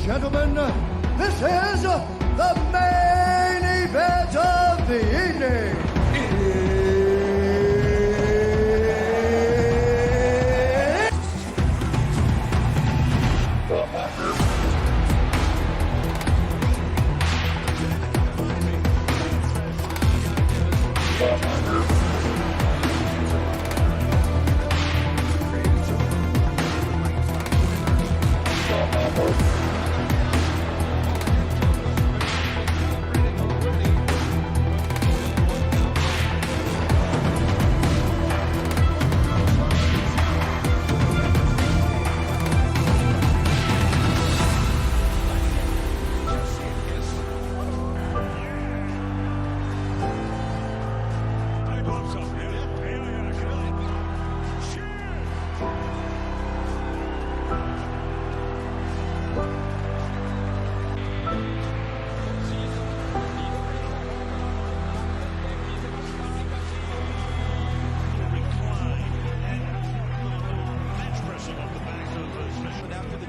gentlemen, this is the main event of the evening.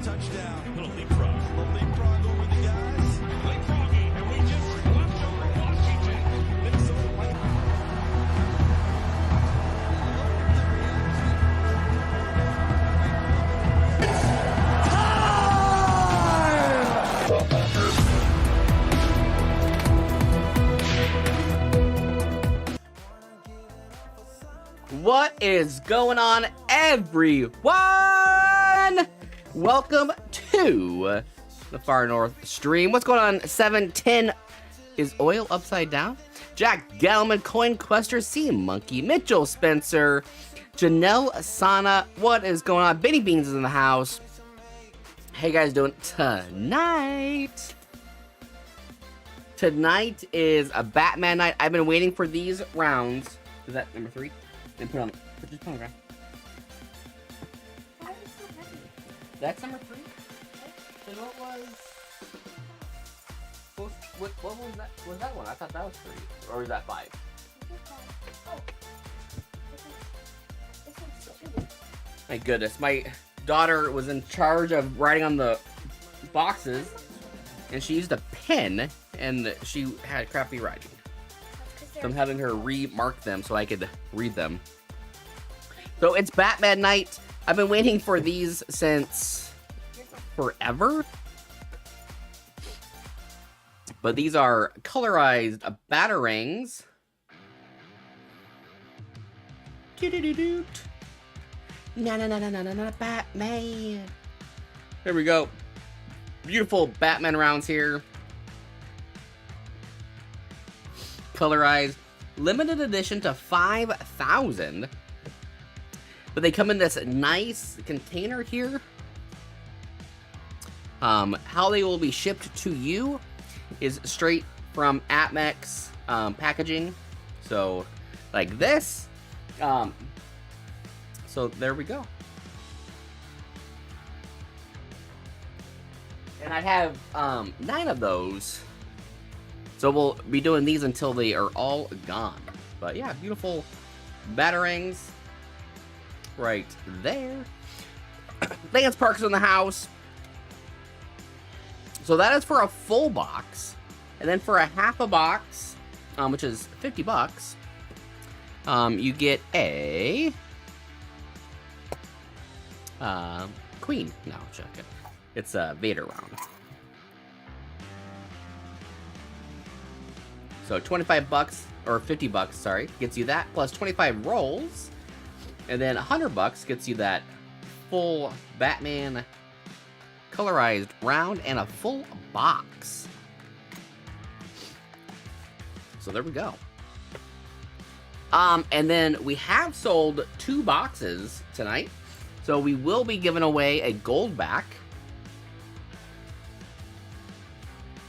Touchdown. Little leapfrog. Little leapfrog over the guys. Leapfrogging. And we just left over Washington. Minnesota White. What is going on, everyone? Welcome to the Far North stream. What's going on? 710 is oil upside down. Jack Gallman, Coin Quester, C Monkey, Mitchell Spencer, Janelle Asana. What is going on? Benny Beans is in the house. How you guys doing tonight? Tonight is a Batman night. I've been waiting for these rounds. Is that number 3? Then put on. Just put on the ground. Why is it so heavy? That's number 3? So what was that? Was that one? I thought that was 3. Or was that 5? Oh. This one's 2. My goodness. My daughter was in charge of writing on the boxes. And she used a pen. And she had crappy writing. So I'm having her remark them so I could read them. So it's Batman night. I've been waiting for these since forever. But these are colorized batarangs. Doo-doo-doo-doo. Na-na-na-na-na-na, Batman. There we go. Beautiful Batman rounds here. Colorized. Limited edition to 5,000. But they come in this nice container here. How they will be shipped to you is straight from Atmex packaging. So, like this. So, there we go. And I have 9 of those. So we'll be doing these until they are all gone. But yeah, beautiful batarangs right there. Lance Park's in the house. So that is for a full box. And then for a half a box, which is $50, you get a Queen. No, check it. It's a Vader round. So $25 or $50, sorry, gets you that plus 25 rolls, and then $100 gets you that full Batman colorized round and a full box. So there we go. And then we have sold 2 boxes tonight, so we will be giving away a gold back.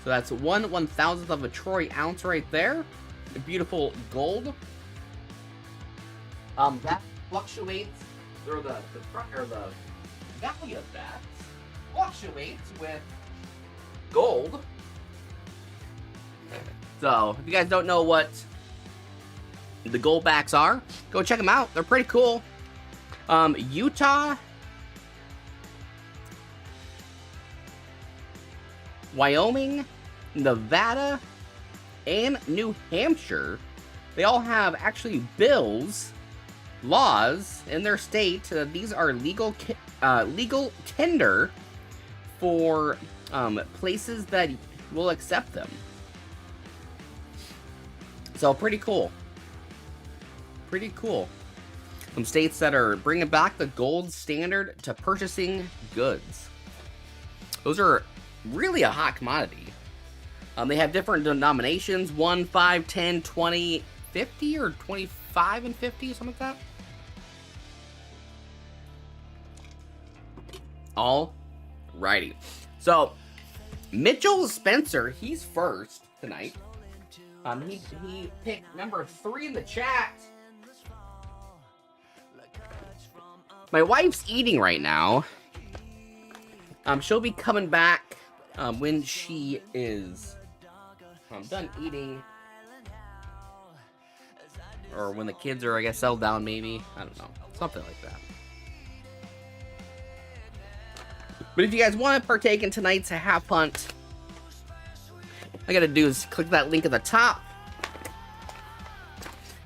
So that's 1/1000th of a Troy ounce right there. A beautiful gold. That fluctuates, or the value of that fluctuates with gold. So if you guys don't know what the gold backs are, go check them out. They're pretty cool. Utah. Wyoming, Nevada, and New Hampshire, they all have actually bills, laws in their state. These are legal tender for places that will accept them. So pretty cool. Pretty cool. Some states that are bringing back the gold standard to purchasing goods. Those are really a hot commodity. They have different denominations, 1, 5, 10, 20, 50, or 25 and 50, something like that. Alrighty. So, Mitchell Spencer, he's first tonight. He picked number 3 in the chat. My wife's eating right now. She'll be coming back when she is done eating. Or when the kids are, I guess, settled down, maybe. I don't know. Something like that. But if you guys want to partake in tonight's half punt, all I gotta do is click that link at the top.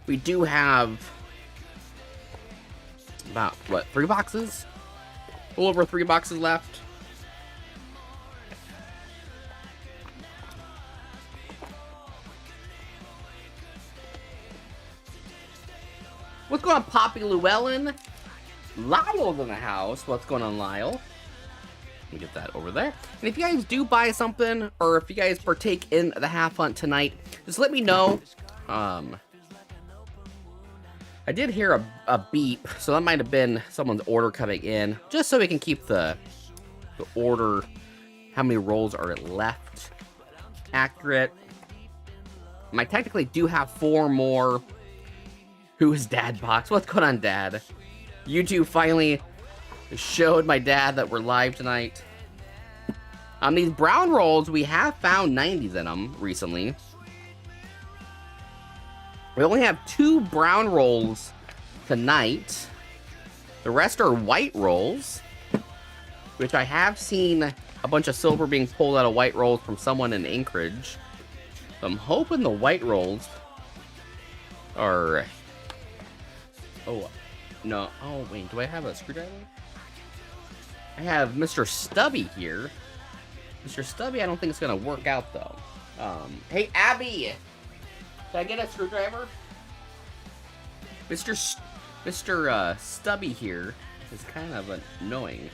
We do have about, what, 3 boxes? A little over 3 boxes left. What's going on, Poppy Llewellyn? Lyle's in the house. What's going on, Lyle? Let me get that over there. And if you guys do buy something, or if you guys partake in the half hunt tonight, just let me know. I did hear a beep, so that might have been someone's order coming in, just so we can keep the order, how many rolls are left, accurate. I technically do have 4 more. Who's Dad box? What's going on, Dad? YouTube finally showed my dad that we're live tonight. These brown rolls, we have found 90s in them recently. We only have 2 brown rolls tonight. The rest are white rolls, which I have seen a bunch of silver being pulled out of white rolls from someone in Anchorage. So I'm hoping the white rolls are... Oh, no. Oh, wait. Do I have a screwdriver? I have Mr. Stubby here. Mr. Stubby, I don't think it's going to work out, though. Hey, Abby! Did I get a screwdriver? Mr. Stubby here is kind of annoying.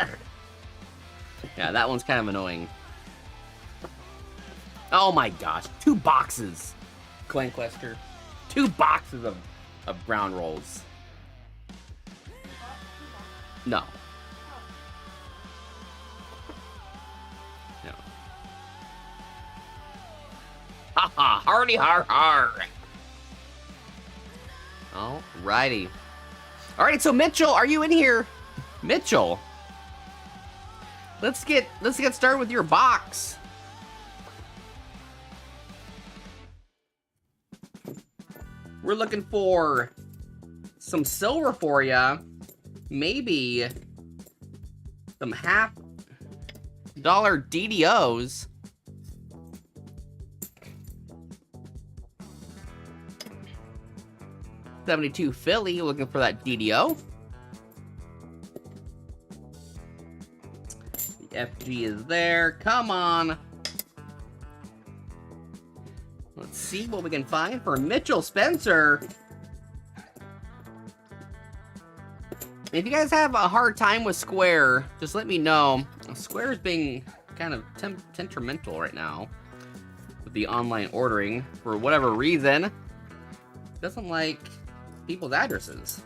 Ugh. Yeah, that one's kind of annoying. Oh my gosh, 2 boxes! Clanquester. 2 boxes of brown rolls. No. No. Haha, hardy har har. Alrighty. Alright, so Mitchell, are you in here? Mitchell. Let's get started with your box. We're looking for some silver for ya. Maybe some $50 DDOs. $72 Philly, looking for that DDO. The FG is there. Come on. Let's see what we can find for Mitchell Spencer. If you guys have a hard time with Square, just let me know. Square is being kind of temperamental right now with the online ordering for whatever reason. It doesn't like people's addresses.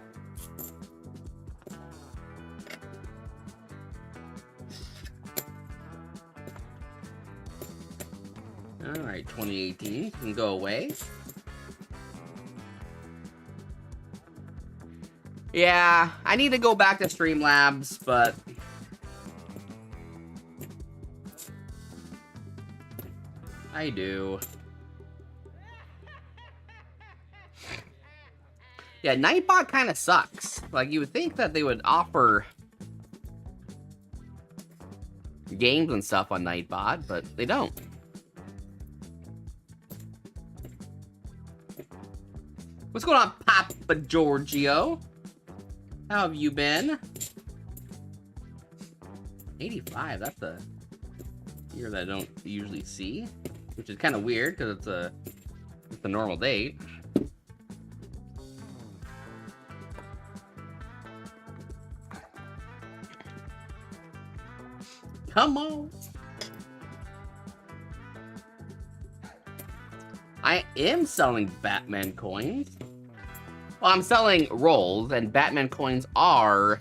Alright, 2018 can go away. Yeah, I need to go back to Streamlabs, but I do. Yeah, Nightbot kind of sucks. Like, you would think that they would offer games and stuff on Nightbot, but they don't. What's going on, Papa Giorgio? How have you been? 85, that's a year that I don't usually see, which is kind of weird because it's a normal date. Come on. I am selling Batman coins. Well, I'm selling rolls, and Batman coins are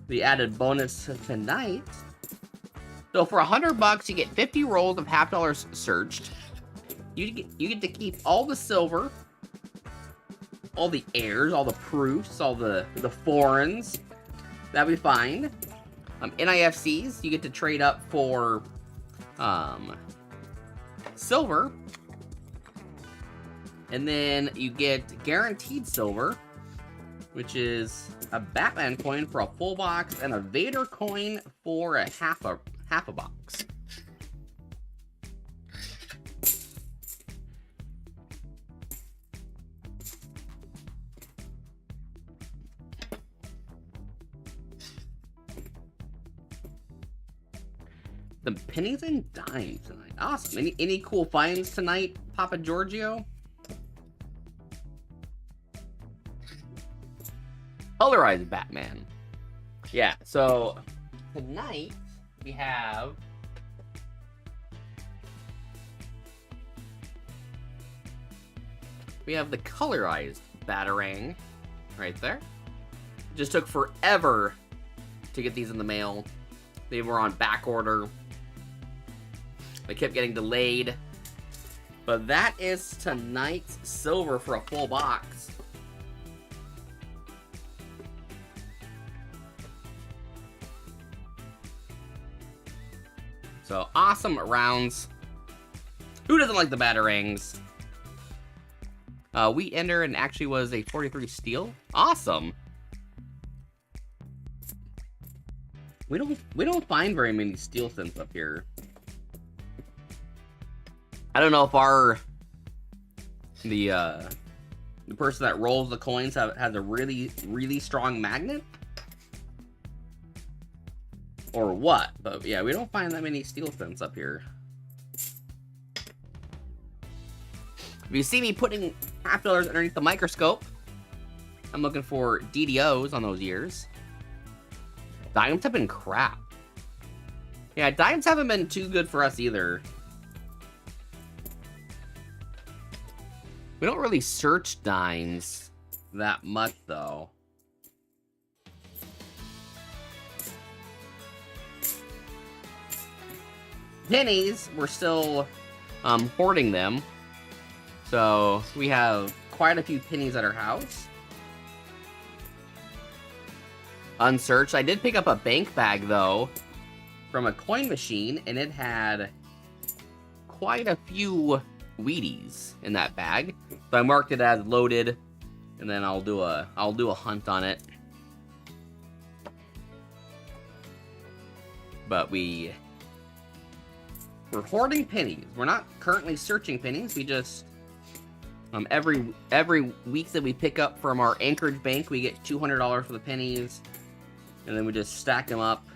the added bonus tonight. So for $100, you get 50 rolls of $half searched. You get to keep all the silver, all the airs, all the proofs, all the foreigns that we find. NIFCs, you get to trade up for silver. And then you get guaranteed silver, which is a Batman coin for a full box and a Vader coin for a half a box. The pennies and dimes tonight. Awesome. Any cool finds tonight, Papa Giorgio? Colorized Batman. Yeah, so tonight we have the colorized Batarang right there. Just took forever to get these in the mail. They were on back order. They kept getting delayed. But that is tonight's silver for a full box. So, awesome rounds. Who doesn't like the Batarangs? Wheat Ender, and actually was a 43 steel. Awesome. We don't find very many steel synths up here. I don't know if the person that rolls the coins has a really strong magnet or what, but yeah, we don't find that many steel synths up here. If you see me putting $half underneath the microscope, I'm looking for DDOs on those years. Dimes have been crap. Yeah, dimes haven't been too good for us either. We don't really search dimes that much, though. Pennies, we're still hoarding them. So we have quite a few pennies at our house. Unsearched. I did pick up a bank bag, though, from a coin machine, and it had quite a few Wheaties in that bag. So I marked it as loaded, and then I'll do a hunt on it. But we're hoarding pennies. We're not currently searching pennies. We just every week that we pick up from our Anchorage bank, we get $200 for the pennies, and then we just stack them up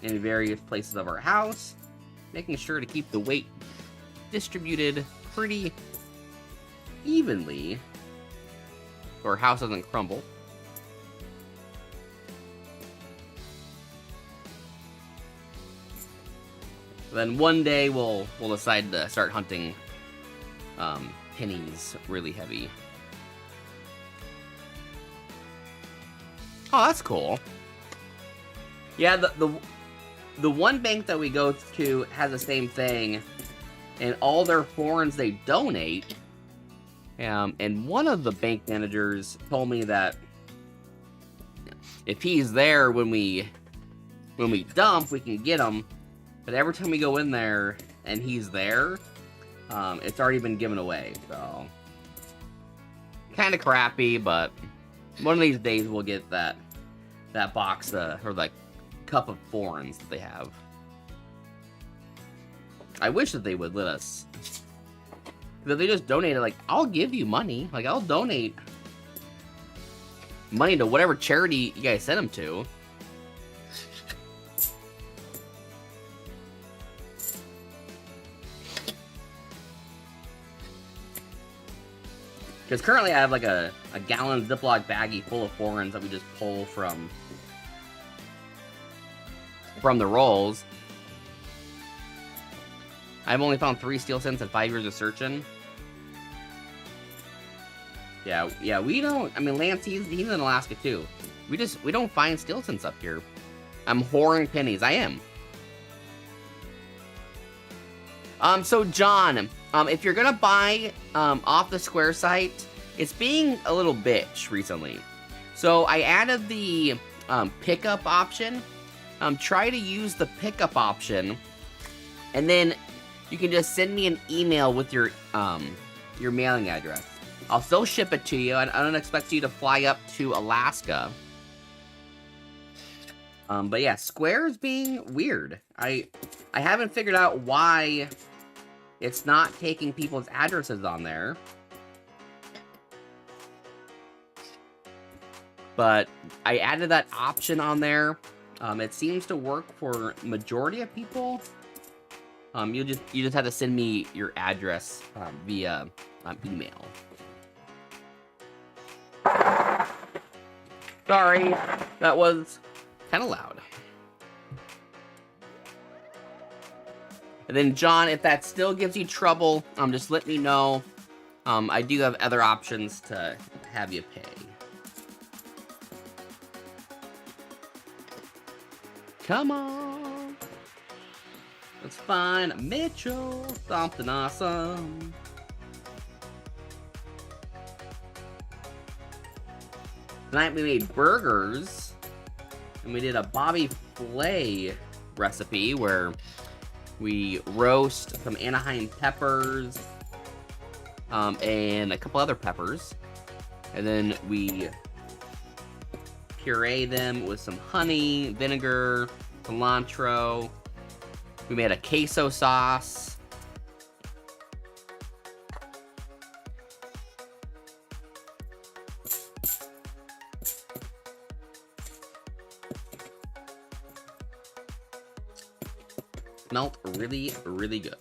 in various places of our house, making sure to keep the weight distributed pretty evenly so our house doesn't crumble. Then one day we'll decide to start hunting pennies really heavy. Oh, that's cool. Yeah, the one bank that we go to has the same thing, and all their foreigns they donate. And one of the bank managers told me that if he's there when we dump, we can get him. But every time we go in there and he's there, it's already been given away. So kind of crappy, but one of these days we'll get that box or like cup of thorns that they have. I wish that they would let us. If they just donated, like, I'll give you money. Like, I'll donate money to whatever charity you guys send them to. Because currently I have like a gallon Ziploc baggie full of thorns that we just pull from the rolls. I've only found 3 steel scents in 5 years of searching. Yeah, we don't. I mean, Lance, he's in Alaska too. We don't find steel scents up here. I'm whoring pennies. I am. So John, if you're gonna buy off the Square site, it's being a little bitch recently. So I added the pickup option. Try to use the pickup option, and then you can just send me an email with your mailing address. I'll still ship it to you. I don't expect you to fly up to Alaska. But yeah, Square is being weird. I haven't figured out why it's not taking people's addresses on there. But I added that option on there. It seems to work for majority of people. You just have to send me your address via email. Sorry, that was kind of loud. And then John, if that still gives you trouble, just let me know. I do have other options to have you pay. Come on. Let's find Mitchell something awesome. Tonight we made burgers, and we did a Bobby Flay recipe where we roast some Anaheim peppers and a couple other peppers, and then we puree them with some honey, vinegar, cilantro. We made a queso sauce. Smelled really, really good.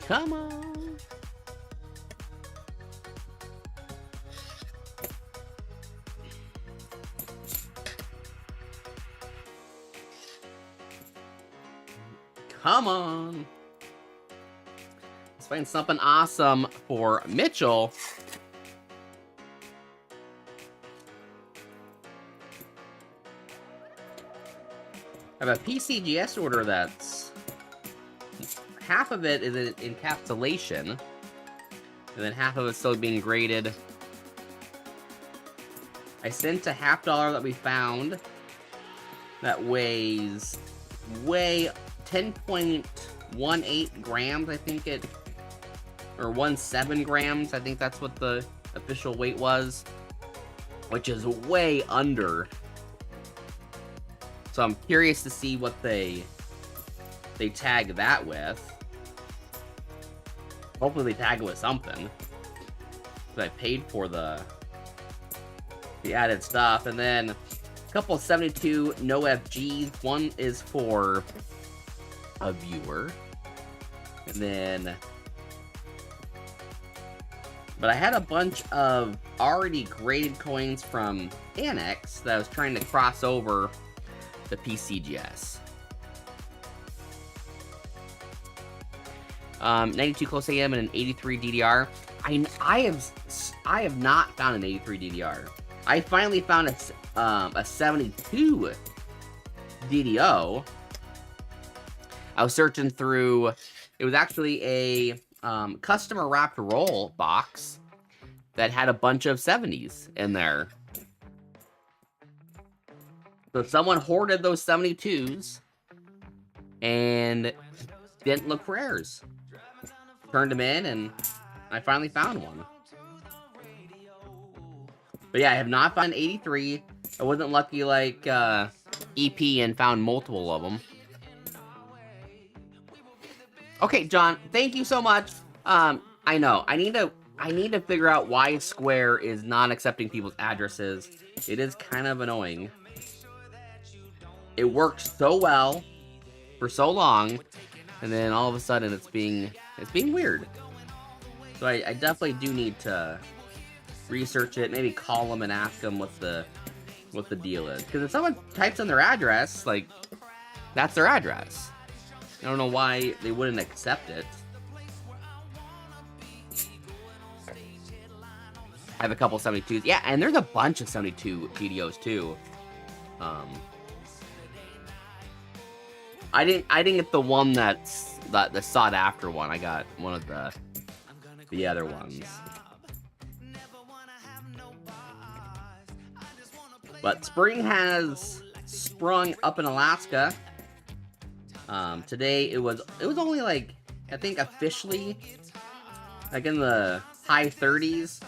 Come on. Come on. Let's find something awesome for Mitchell. I have a PCGS order that's half of it is an encapsulation, and then half of it's still being graded. I sent a $50 that we found that weighs 10.18 grams, I think it, or 17 grams. I think that's what the official weight was, which is way under. So I'm curious to see what they tag that with. Hopefully they tag it with something. But I paid for the added stuff. And then a couple 72 no FGs. One is for a viewer. And then... But I had a bunch of already graded coins from Annex that I was trying to cross over the PCGS. 92 close AM and an 83 DDR. I have not found an 83 DDR. I finally found a 72 DDO. I was searching through. It was actually a customer wrapped roll box that had a bunch of 70s in there. So someone hoarded those 72s and didn't look for errors. Turned them in, and I finally found one. But yeah, I have not found 83. I wasn't lucky like EP and found multiple of them. Okay, John, thank you so much. I know I need to figure out why Square is not accepting people's addresses. It is kind of annoying. It worked so well for so long, and then all of a sudden it's being weird. So I definitely do need to research it. Maybe call them and ask them what the deal is. Because if someone types in their address, like, that's their address. I don't know why they wouldn't accept it. I have a couple 72s. Yeah, and there's a bunch of 72 PDOs too. I didn't get the one that's the sought after one. I got one of the other ones. But spring has sprung up in Alaska. Today it was only like, I think officially like in the high 30s,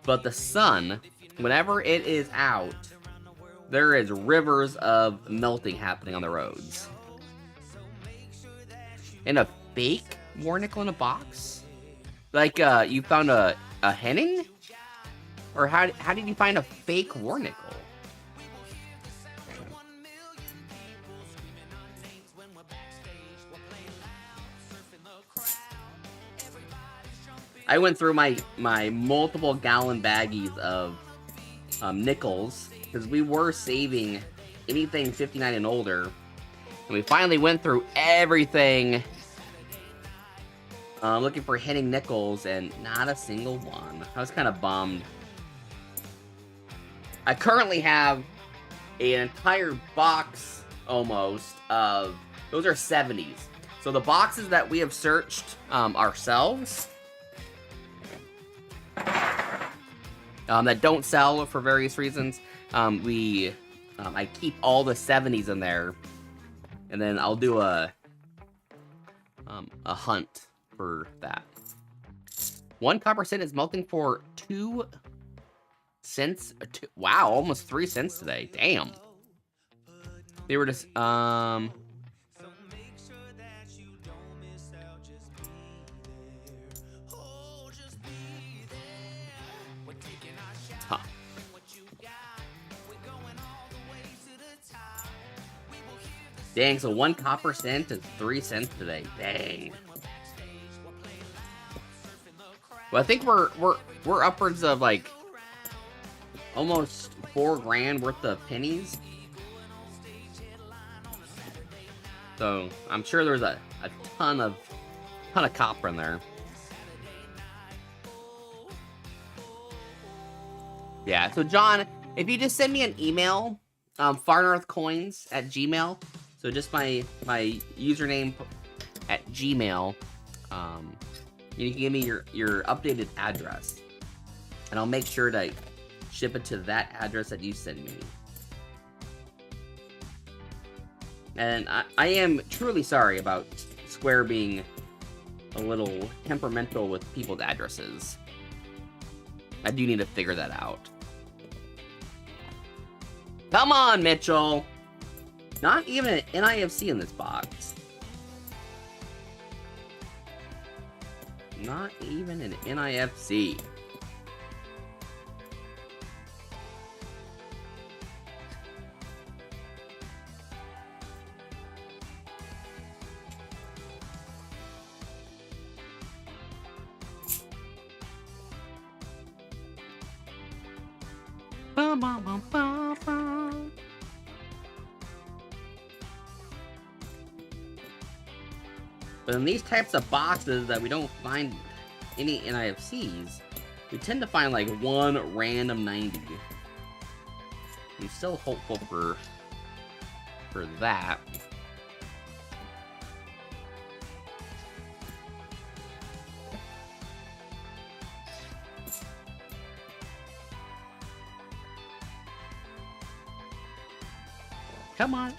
but the sun, whenever it is out, there is rivers of melting happening on the roads. And a fake war nickel in a box? Like you found a Henning? Or how did you find a fake war nickel? I went through my multiple gallon baggies of nickels because we were saving anything 59 and older, and we finally went through everything looking for Henning nickels, and not a single one. I was kind of bummed. I currently have an entire box almost of, those are 70s. So the boxes that we have searched ourselves, that don't sell for various reasons, I keep all the 70s in there, and then I'll do a hunt for that. 1 copper cent is melting for 2 cents. Wow, almost 3 cents today. Damn. They were just huh. Dang, so 1 copper cent is 3 cents today. Dang. Well, I think we're upwards of like almost $4 grand worth of pennies. So I'm sure there's a ton of copper in there. Yeah. So John, if you just send me an email, farnorthcoins@gmail. So just my username at Gmail. You can give me your updated address, and I'll make sure to ship it to that address that you send me. And I am truly sorry about Square being a little temperamental with people's addresses. I do need to figure that out. Come on, Mitchell! Not even an NIFC in this box. Not even an NIFC. Ba, ba, ba, ba, ba. But in these types of boxes that we don't find any NIFCs, we tend to find like 1 random 90. I'm still hopeful for that. Come on.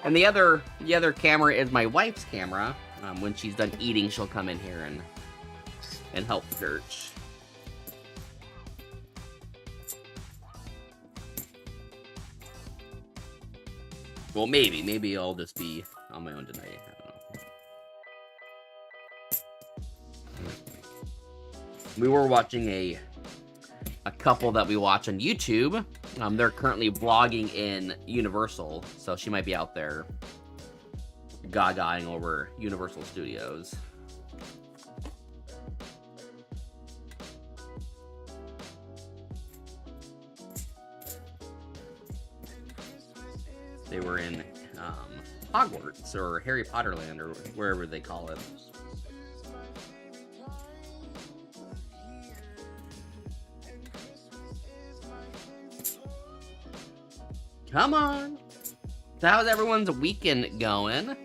And the other camera is my wife's camera. When she's done eating, she'll come in here and help search. Well, maybe I'll just be on my own tonight. I don't know. We were watching a couple that we watch on YouTube. They're currently vlogging in Universal, so she might be out there gagaing over Universal Studios. They were in Hogwarts or Harry Potter Land or wherever they call it. Come on! So how's everyone's weekend going?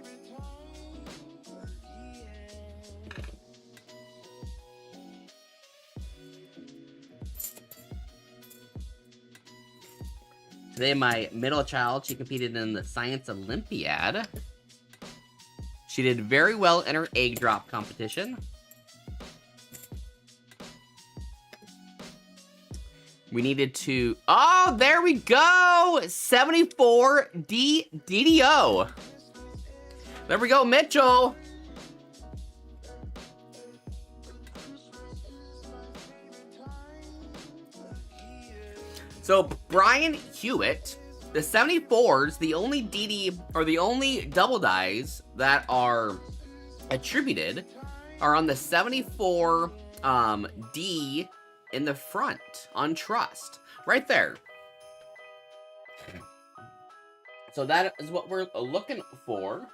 Today, my middle child, she competed in the Science Olympiad. She did very well in her egg drop competition. We needed to... Oh, there we go! 74 DDO. There we go, Mitchell. So, Brian Hewitt, the 74s, the only DD, or the only double dies that are attributed are on the 74 D in the front on Trust. Right there. So that is what we're looking for.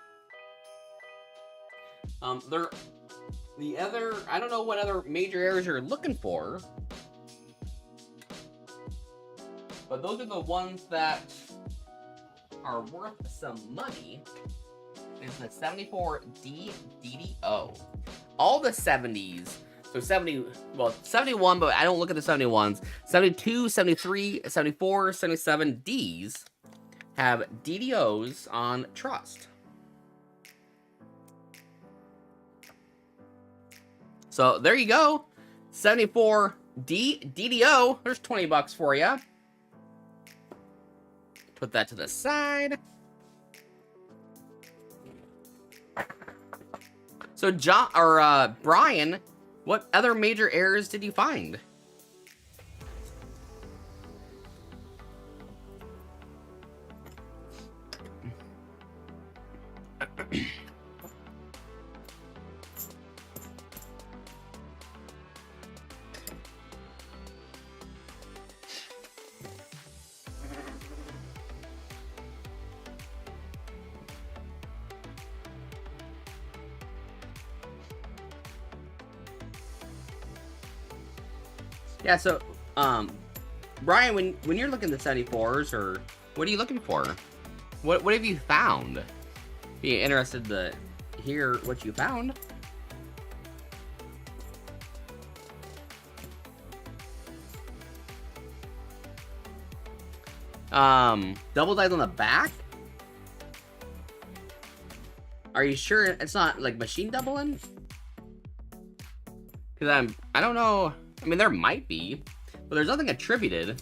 The other, I don't know what other major errors you're looking for. But those are the ones that are worth some money. Is the 74D DDO. All the 70s, so 71, but I don't look at the 71s. 72, 73, 74, 77 Ds have DDOs on Trust. So there you go. 74D DDO. There's 20 bucks for you. Put that to the side. So Brian, what other major errors did you find? Yeah, so, Brian, when you're looking at the 74s, or what are you looking for? What have you found? Be interested to hear what you found. Double dice on the back? Are you sure it's not like machine doubling? Because I don't know. I mean, there might be, but there's nothing attributed.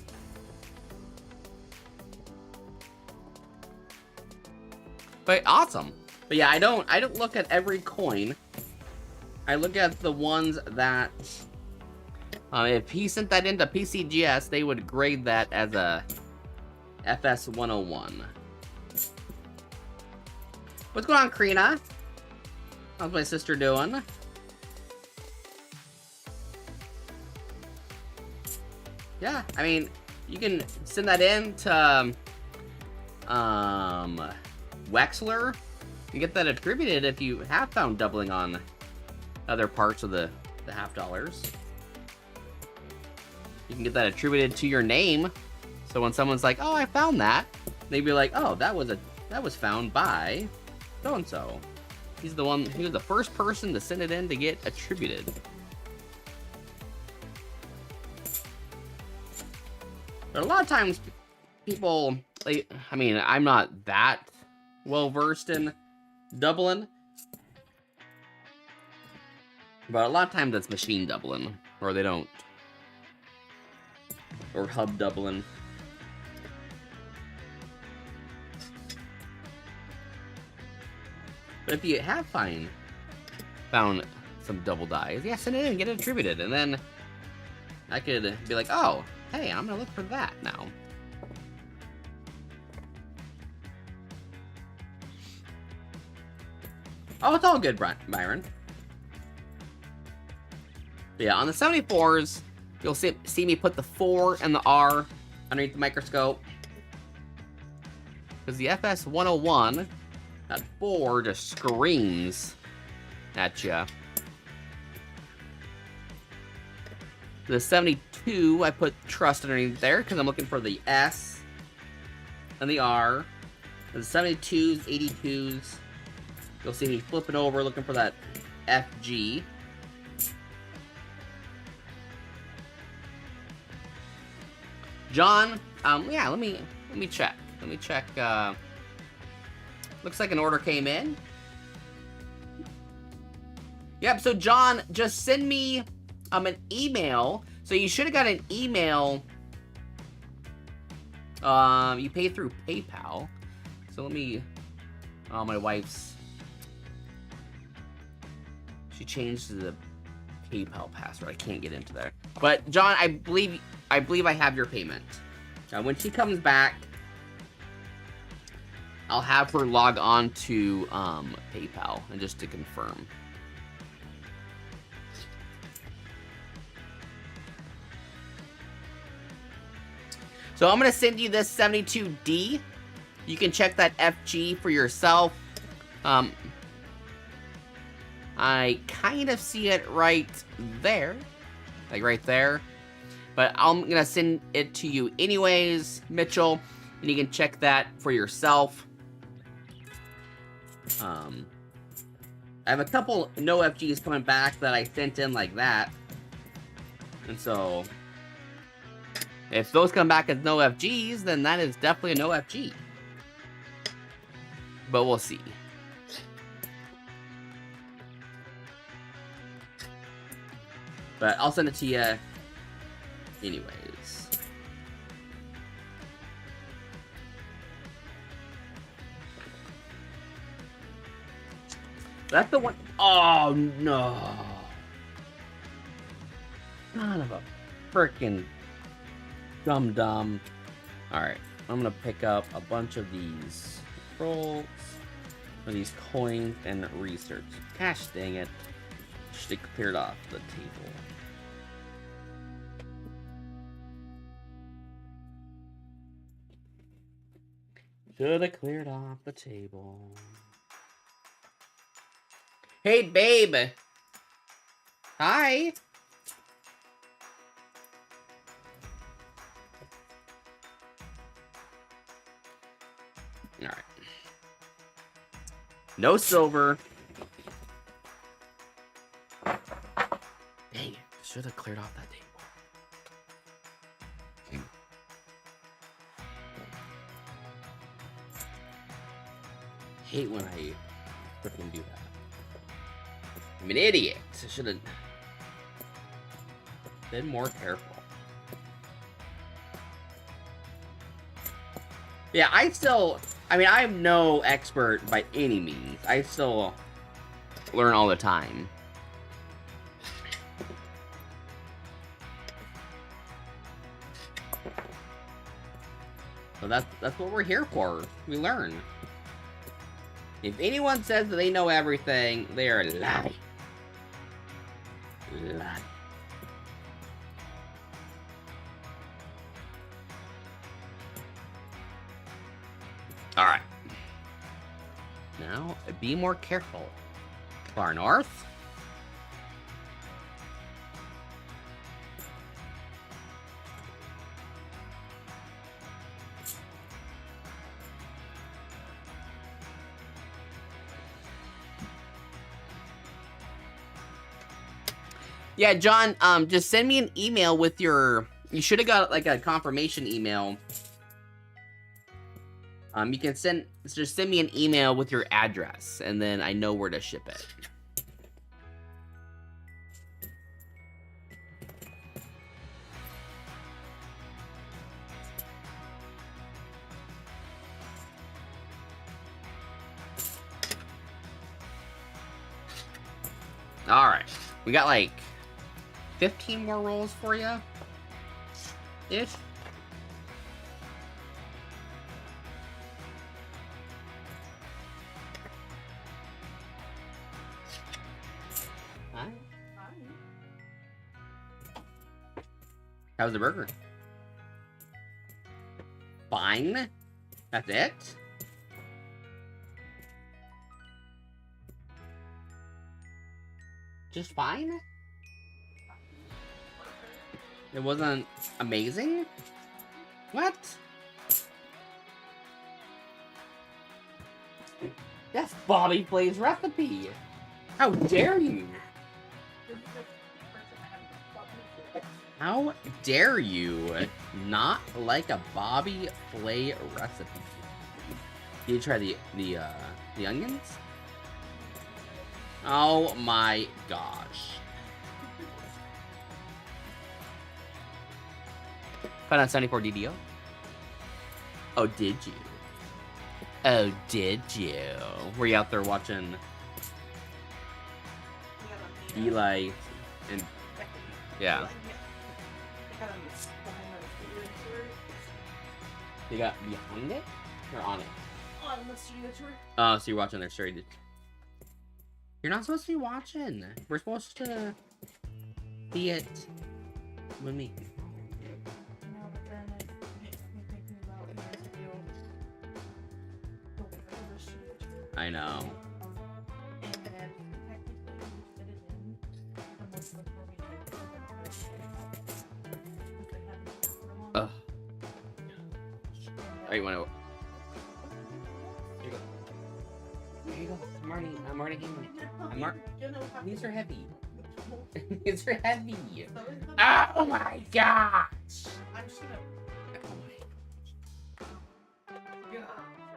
But awesome. But yeah, I don't look at every coin. I look at the ones that, if he sent that into PCGS, they would grade that as a FS 101. What's going on, Karina? How's my sister doing? Yeah, I mean, you can send that in to Wexler and get that attributed if you have found doubling on other parts of the half dollars. You can get that attributed to your name, so when someone's like, "Oh, I found that," they'd be like, "Oh, that was found by so and so." He was the first person to send it in to get attributed. But a lot of times, people, like, I mean, I'm not that well versed in doubling, but a lot of times that's machine doubling, or they don't, or hub doubling. But if you have found some double dies, yeah, send it in, get it attributed, and then I could be like, oh, hey, I'm gonna look for that now. Oh, it's all good, Byron. But yeah, on the 74s, you'll see me put the 4 and the R underneath the microscope. Because the FS101, that 4 just screams at you. The 72, I put trust underneath there because I'm looking for the S and the R. The 72s, 82s, you'll see me flipping over looking for that FG. John, yeah, let me check. Let me check. Looks like an order came in. Yep. So John, just send me an email. So you should have got an email. You paid through PayPal. So let me. Oh, my wife's. She changed the PayPal password. I can't get into there. But John, I believe I have your payment. When she comes back, I'll have her log on to PayPal and just to confirm. So I'm gonna send you this 72D. You can check that FG for yourself. I kind of see it right there. Like right there. But I'm going to send it to you anyways, Mitchell. And you can check that for yourself. I have a couple no FGs coming back that I sent in like that. And so, if those come back as no FGs, then that is definitely a no FG. But we'll see. But I'll send it to you anyways. That's the one. Oh no. Son of a frickin' dum-dum. Alright, I'm gonna pick up a bunch of these scrolls, or these coins, and research. Gosh dang it. Should have cleared off the table. Should have cleared off the table. Hey, babe. Hi. All right. No silver. Dang it. Should have cleared off that table. Hate when I freaking do that. I'm an idiot. I should have been more careful. Yeah, I mean, I'm no expert by any means. I still learn all the time. So that's what we're here for. We learn. If anyone says that they know everything, they are lying. Lying. Alright. Now, be more careful. Far north. Yeah, John, just send me an email with your... You should have got, like, a confirmation email. You can just send me an email with your address, and then I know where to ship it. All right, we got like 15 more rolls for you, ish. Hi. How's the burger? Fine. That's it? Just fine? It wasn't amazing? What? That's Bobby Flay's recipe. How dare you? How dare you not like a Bobby Flay recipe? Did you try the onions? Oh my gosh. Found out 74 DDO? Oh, did you? Oh, did you? Were you out there watching Eli and... Yeah. They got behind it? Or on it? On the studio tour. Oh, so you're watching their story. You're not supposed to be watching. We're supposed to be it with me. No, but then it makes me thinking about when I studio. The studio tour. I know. And then technically fit it in. And what's the Ugh. Alright, you wanna... Here you go. There you go. I'm already getting it. These are heavy. These are heavy. Oh my gosh! I'm just gonna...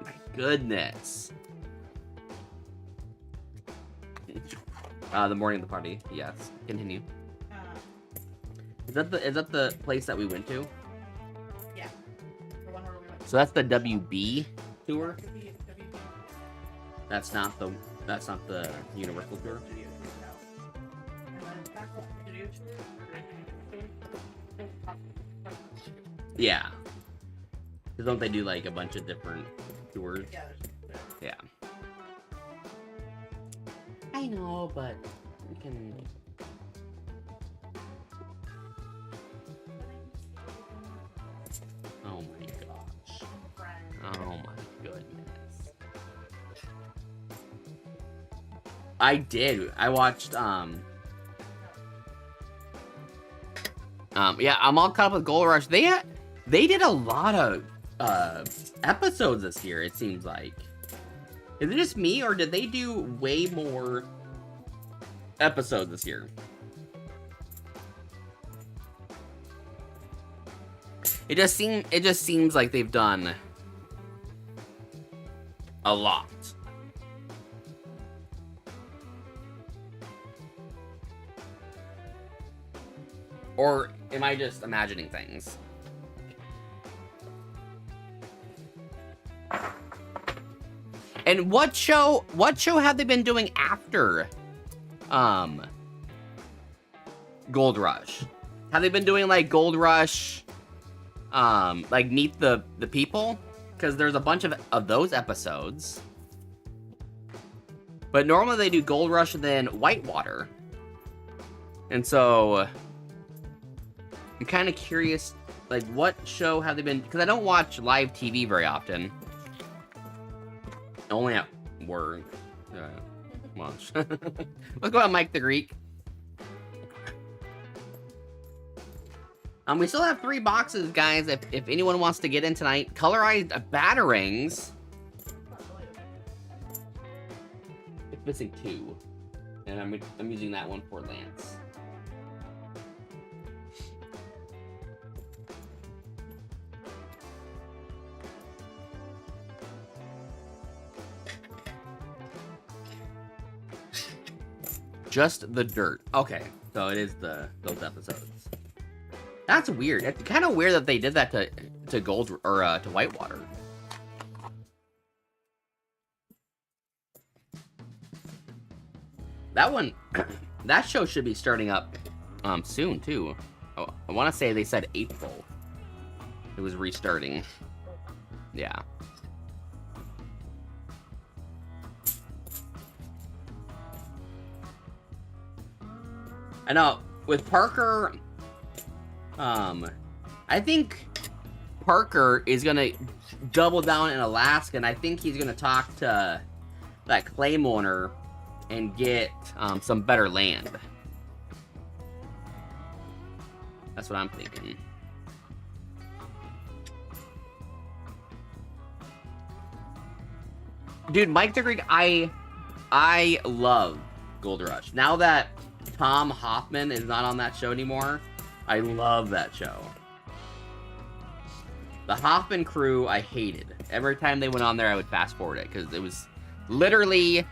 My goodness. The morning of the party. Yes. Continue. Is that the place that we went to? Yeah. The one where we went. So that's the WB tour. WB. That's not the Universal tour. And then back to the studio tour. Yeah. Cause don't they do like a bunch of different tours? Yeah. Yeah. I know, but we can. Oh my gosh. Oh my goodness. I did. I watched yeah, I'm all caught up with Gold Rush. They did a lot of episodes this year, it seems like. Is it just me, or did they do way more episodes this year? It just seems like they've done a lot. Or am I just imagining things? And what show have they been doing after Gold Rush? Have they been doing like Gold Rush like Meet the People? Because there's a bunch of those episodes. But normally they do Gold Rush and then Whitewater. And so I'm kind of curious, like, what show have they been... Because I don't watch live TV very often. Only at work. Lunch. Let's go on Mike the Greek. We still have 3 boxes, guys, if anyone wants to get in tonight. Colorized Batarangs. It's missing 2. And I'm using that one for Lance. Just the dirt. Okay, so it is those episodes. That's weird. It's kind of weird that they did that to Gold or to Whitewater. That one that show should be starting up soon too. Oh, I want to say they said April. It was restarting. Yeah. I know with Parker, I think Parker is gonna double down in Alaska, and I think he's gonna talk to that claim owner and get some better land. That's what I'm thinking. Dude, Mike the Greek, I love Gold Rush. Now that Tom Hoffman is not on that show anymore, I love that show. The Hoffman crew, I hated. Every time they went on there, I would fast forward it, because it was literally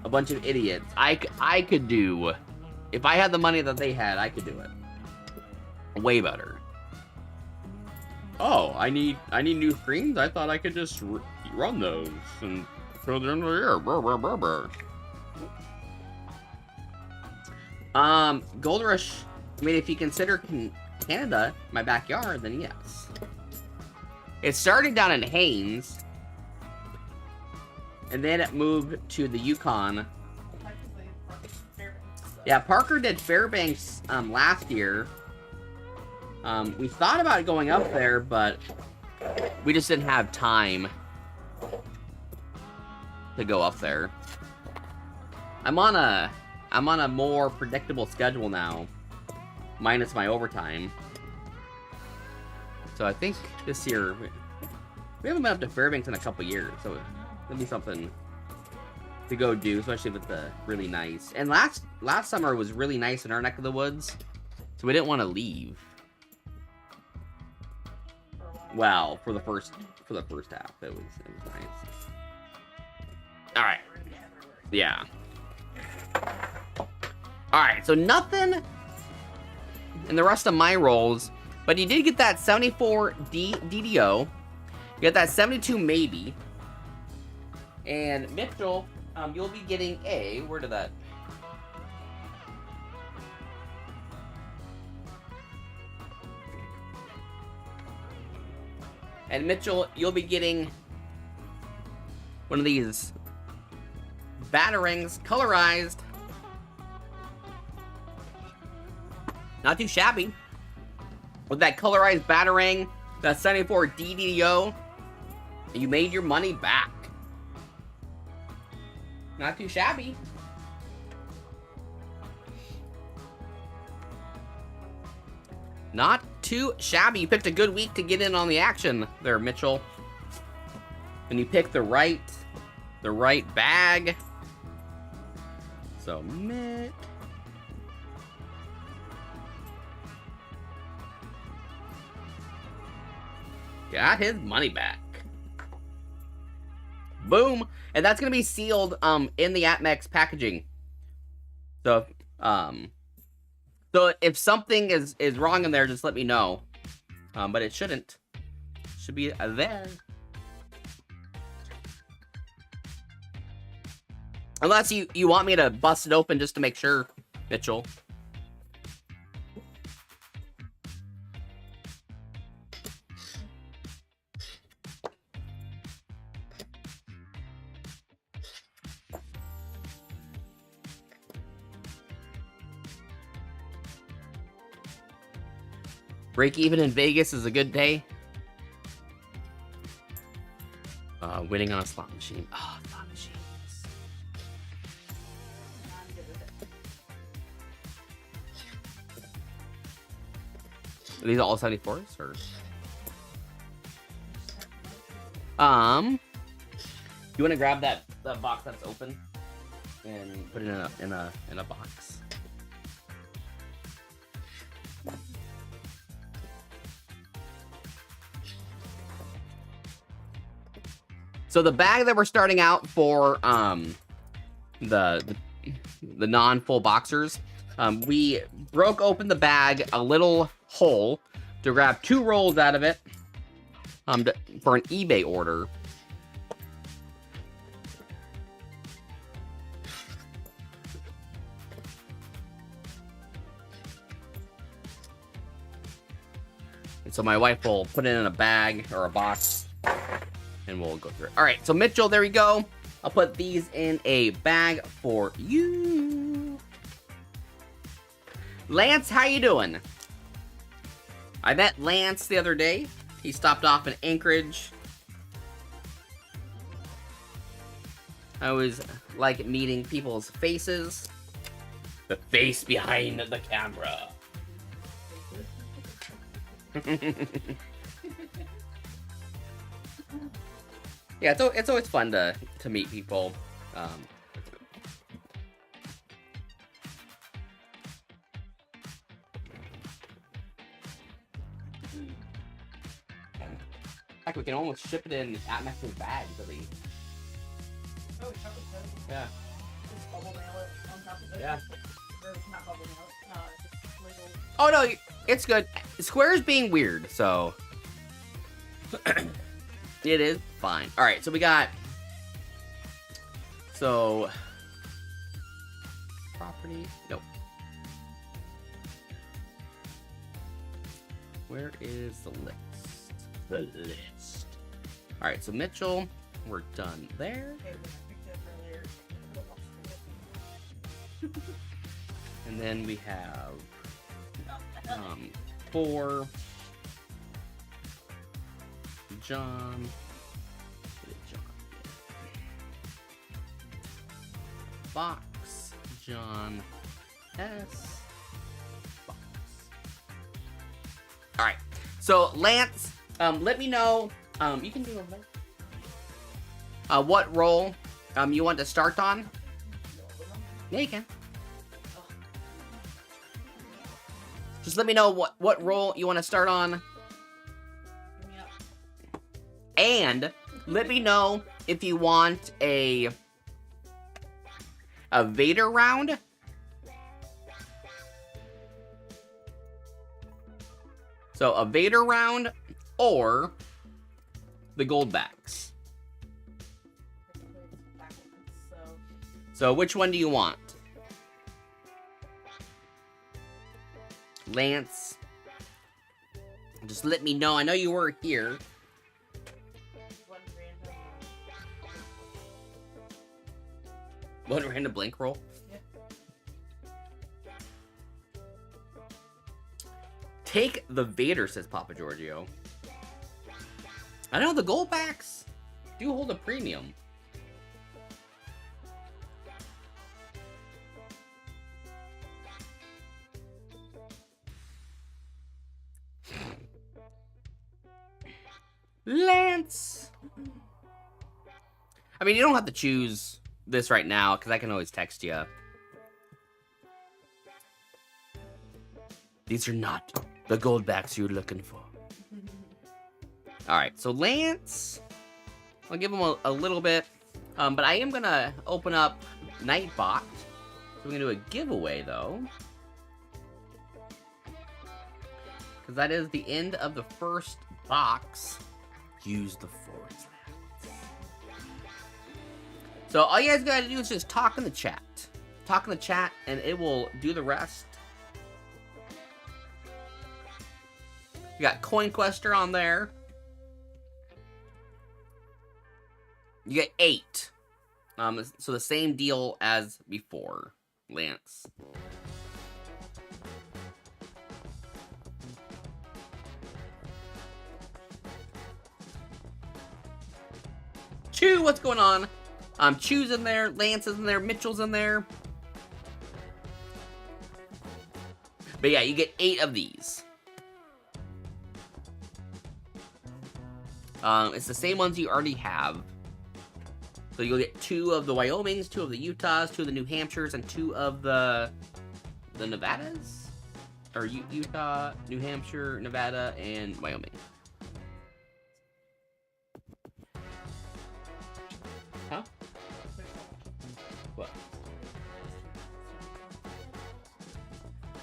a bunch of idiots. I could do, if I had the money that they had, I could do it. Way better. Oh, I need new screens? I thought I could just run those and throw them in the air. Brr, brr, brr, brr. Gold Rush, I mean, if you consider Canada my backyard, then yes. It started down in Haines, and then it moved to the Yukon. Yeah, Parker did Fairbanks last year. We thought about going up there, but we just didn't have time to go up there. I'm on a more predictable schedule now, minus my overtime. So I think this year we haven't been up to Fairbanks in a couple years, so it'll be something to go do, especially with the really nice. And last summer was really nice in our neck of the woods, so we didn't want to leave. Well, for the first half, it was nice. All right, yeah. All right, so nothing in the rest of my rolls, but you did get that 74 DDO. You got that 72 maybe. And Mitchell, you'll be getting a, where did that? And Mitchell, you'll be getting one of these Batarangs, colorized. Not too shabby. With that colorized Batarang, that 74 DDO, you made your money back. Not too shabby. Not too shabby. You picked a good week to get in on the action there, Mitchell. And you picked the right bag. So, Mitch. Got his money back. Boom. And that's going to be sealed in the APMEX packaging. So, if something is wrong in there, just let me know. But it shouldn't. Should be there. Unless you want me to bust it open just to make sure, Mitchell. Break even in Vegas is a good day. Winning on a slot machine. Oh, slot machines. Are these all 74s or? You want to grab that box that's open and put it in a box. So the bag that we're starting out for the non-full boxers, we broke open the bag a little hole to grab 2 rolls out of it for an eBay order. So my wife will put it in a bag or a box, and we'll go through it. All right, so Mitchell, there you go. I'll put these in a bag for you. Lance, how you doing? I met Lance the other day. He stopped off in Anchorage. I always like meeting people's faces. The face behind the camera. Yeah, it's always fun to meet people. Heck, we can almost ship it in at-messing bags, at least. Oh, chocolate chip. Yeah. Just bubble mail it on top of it. Yeah. Or not bubble mail it. Just label. Oh no, it's good. Square's being weird, so it is fine. All right, so we got property. Nope. Where is the list? The list. All right, so Mitchell, we're done there. Okay, when I picked it up earlier. And then we have 4 John. What did John get? Box John S. Box. All right. So Lance, let me know. You can do over there. What role you want to start on? Yeah, you can. Just let me know what role you want to start on. And let me know if you want a Vader round. So a Vader round or the Goldbacks. So which one do you want? Lance, just let me know. I know you were here. One random blank roll? Yeah. Take the Vader, says Papa Giorgio. I know the Goldbacks do hold a premium. Lance! I mean, you don't have to choose this right now, because I can always text you. These are not the Goldbacks you're looking for. Alright, so Lance, I'll give him a little bit. But I am going to open up Nightbot. So we're going to do a giveaway, though. Because that is the end of the first box. Use the forward slash. So all you guys gotta do is just talk in the chat. Talk in the chat and it will do the rest. You got Coin Quester on there. You get 8. So the same deal as before, Lance. Chew, what's going on? Chew's in there, Lance is in there, Mitchell's in there. But yeah, you get 8 of these. It's the same ones you already have. So you'll get 2 of the Wyomings, 2 of the Utahs, 2 of the New Hampshires, and 2 of the Nevadas? Or Utah, New Hampshire, Nevada, and Wyoming. Huh? What?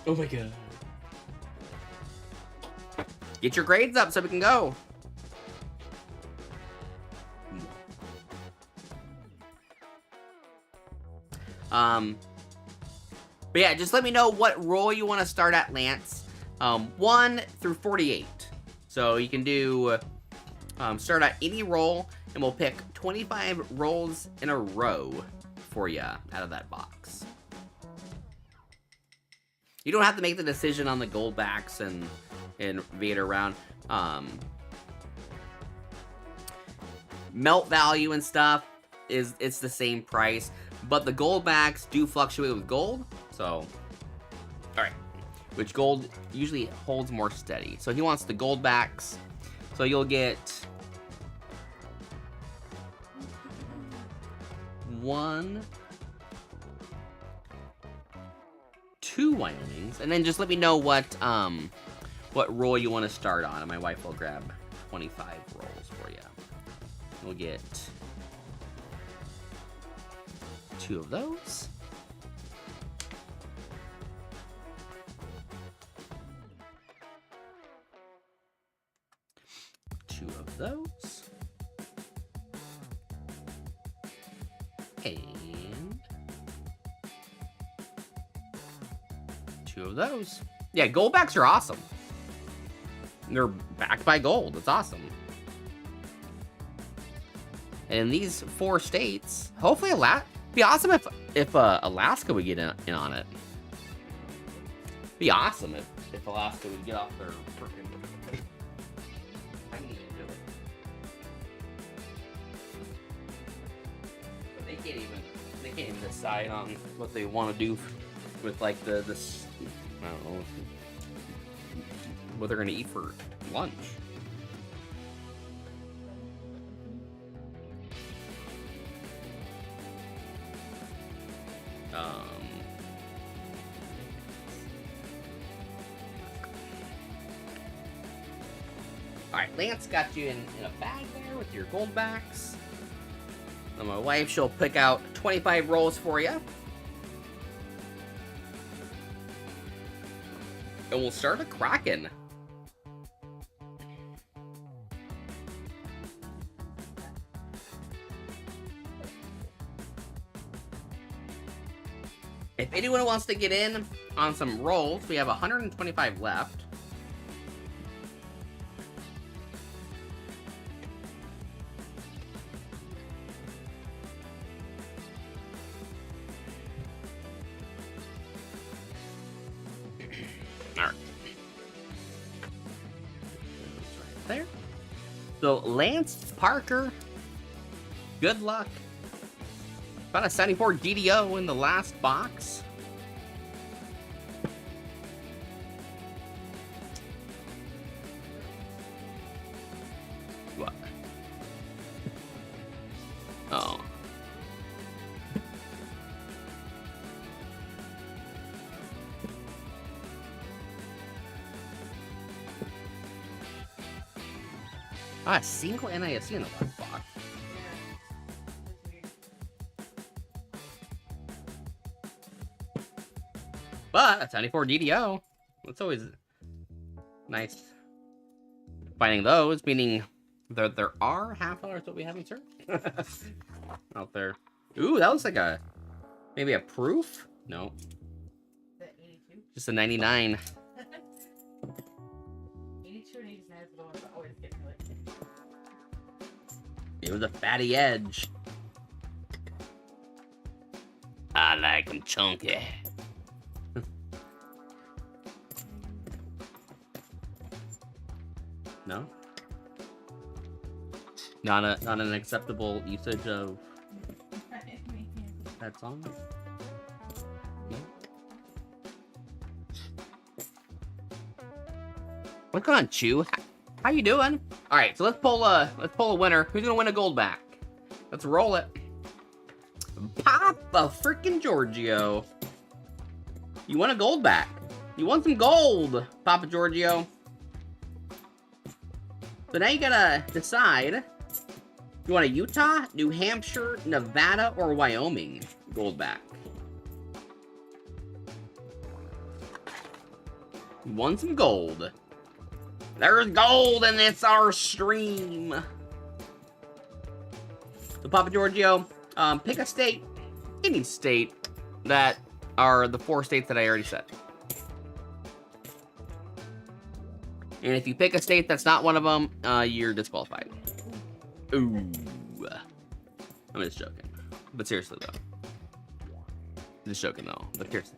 Oh my god. Get your grades up so we can go. But yeah, just let me know what role you want to start at, Lance. 1 through 48. So you can do start at any roll, and we'll pick 25 rolls in a row for you out of that box. You don't have to make the decision on the gold backs and Vader around. Melt value and stuff it's the same price, but the gold backs do fluctuate with gold. So, all right, which gold usually holds more steady. So he wants the gold backs. So you'll get 1, 2 Wyomings, and then just let me know what roll you want to start on, and my wife will grab 25 rolls for you. We'll get 2 of those. Two of those. And 2 of those. Yeah, gold backs are awesome. They're backed by gold. It's awesome. And in these 4 states, hopefully be awesome if Alaska would get in on it. Be awesome if Alaska would get off their freaking. I need to do it. But they can't even decide on what they want to do with like this. I don't know what they're gonna eat for lunch. Alright, Lance got you in a bag there with your gold backs. And my wife, she'll pick out 25 rolls for you. And we'll start a Kraken. If anyone wants to get in on some rolls, we have 125 left. Alright. Right there. So, Lance Parker, good luck. About a 74 DDO in the last box. What? Oh. Ah, a single NISC in the last box. But a 74 DDO, that's always nice. Finding those, meaning there are $50 that we haven't searched out there. Ooh, that looks like maybe a proof? No. The 82? Just a 99. 82 and 89 is the ones that always get me like. It was a fatty edge. I like them chunky. No? Not an acceptable usage of that song? No? What's going on, Chew? How you doing? Alright, so let's pull a winner. Who's gonna win a gold back? Let's roll it. Papa freaking Giorgio. You want a gold back. You want some gold, Papa Giorgio. So now you gotta decide. You want a Utah, New Hampshire, Nevada, or Wyoming gold back? You want some gold. There's gold and it's our stream. So Papa Giorgio, pick a state, any state that are the 4 states that I already said. And if you pick a state that's not one of them, you're disqualified. Ooh. I'm just joking. But seriously, though. Just joking, though. But seriously.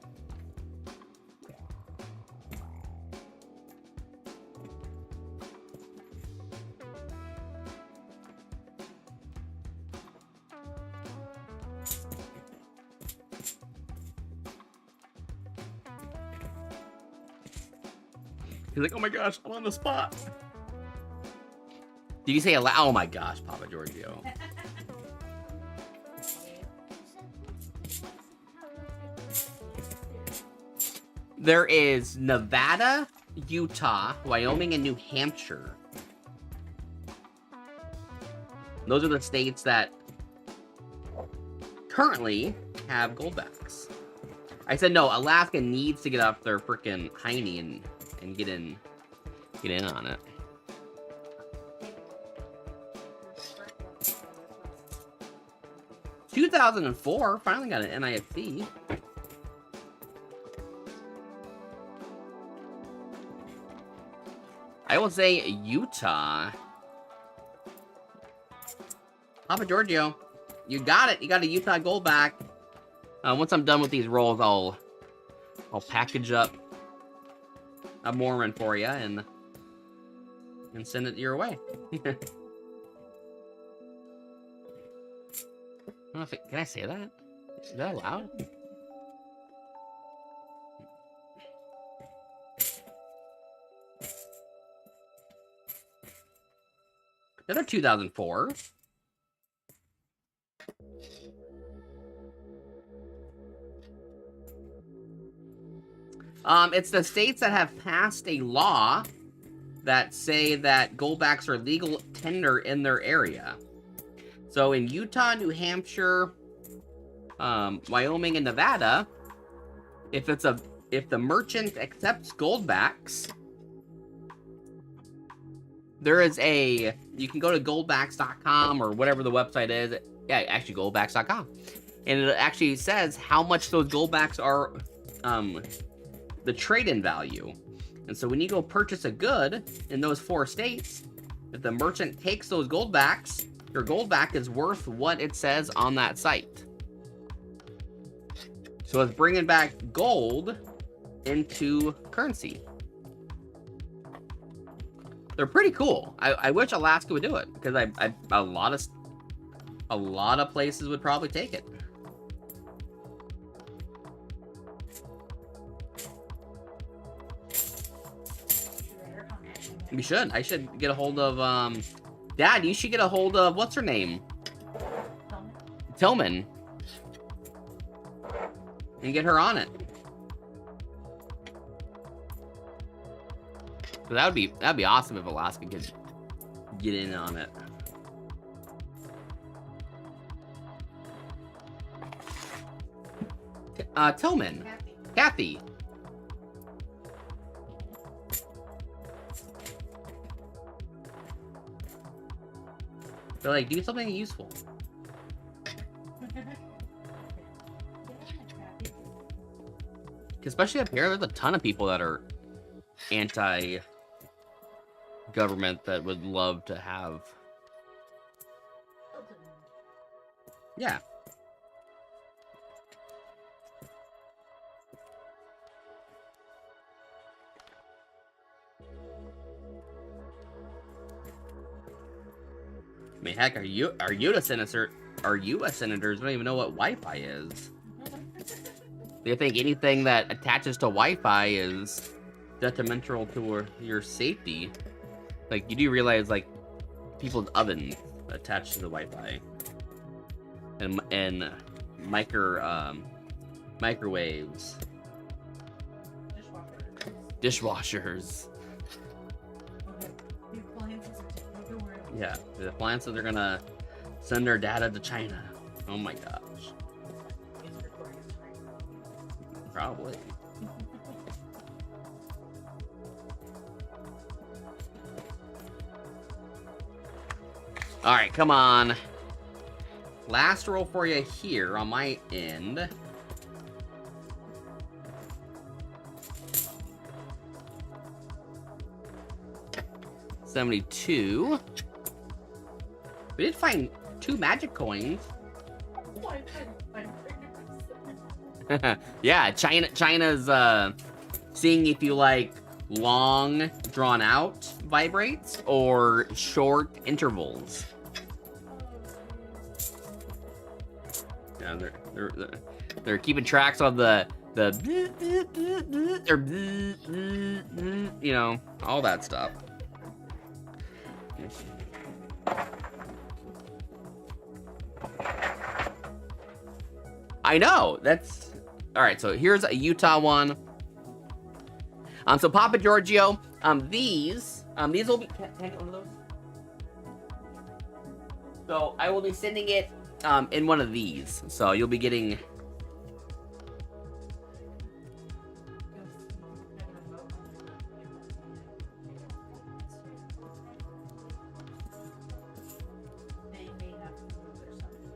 He's like, oh my gosh, I'm on the spot. Did you say oh my gosh, Papa Giorgio. There is Nevada, Utah, Wyoming, and New Hampshire. Those are the states that currently have goldbacks. I said no, Alaska needs to get off their freaking hiney and get in on it. In 2004, finally got an NIFC. I will say Utah. Papa Giorgio, you got it. You got a Utah gold back. Once I'm done with these rolls, I'll package up a Mormon for you and send it your way. I don't know if can I say that? Is that allowed? Another 2004. It's the states that have passed a law that say that goldbacks are legal tender in their area. So in Utah, New Hampshire, Wyoming, and Nevada, if the merchant accepts goldbacks, there is you can go to goldbacks.com or whatever the website is. Yeah, actually goldbacks.com. And it actually says how much those goldbacks are, the trade-in value. And so when you go purchase a good in those 4 states, if the merchant takes those goldbacks, your goldback is worth what it says on that site. So it's bringing back gold into currency. They're pretty cool. I wish Alaska would do it because a lot of places would probably take it. We should. I should get a hold of Dad, you should get a hold of what's her name? Tillman. And get her on it. So that'd be awesome if Alaska could get in on it. Tillman. Kathy. They're like, do something useful. Especially up here, there's a ton of people that are anti-government that would love to have. Yeah. I mean, heck, are you a senator? Are U.S. senators don't even know what Wi-Fi is? They think anything that attaches to Wi-Fi is detrimental to your safety. Like, you do realize, like, people's ovens attached to the Wi-Fi, and microwaves, dishwashers. Yeah, the appliances are gonna send their data to China. Oh my gosh. Probably. All right, come on. Last roll for you here on my end. 72. We did find 2 magic coins. Oh, I'm Yeah, China's seeing if you like long, drawn out vibrates or short intervals. Yeah, they're keeping tracks of the or you know, all that stuff. I know, that's all right. So here's a Utah one. So Papa Giorgio, these will be. Can I get one of those? So I will be sending it in one of these. So you'll be getting. They may have to move or something.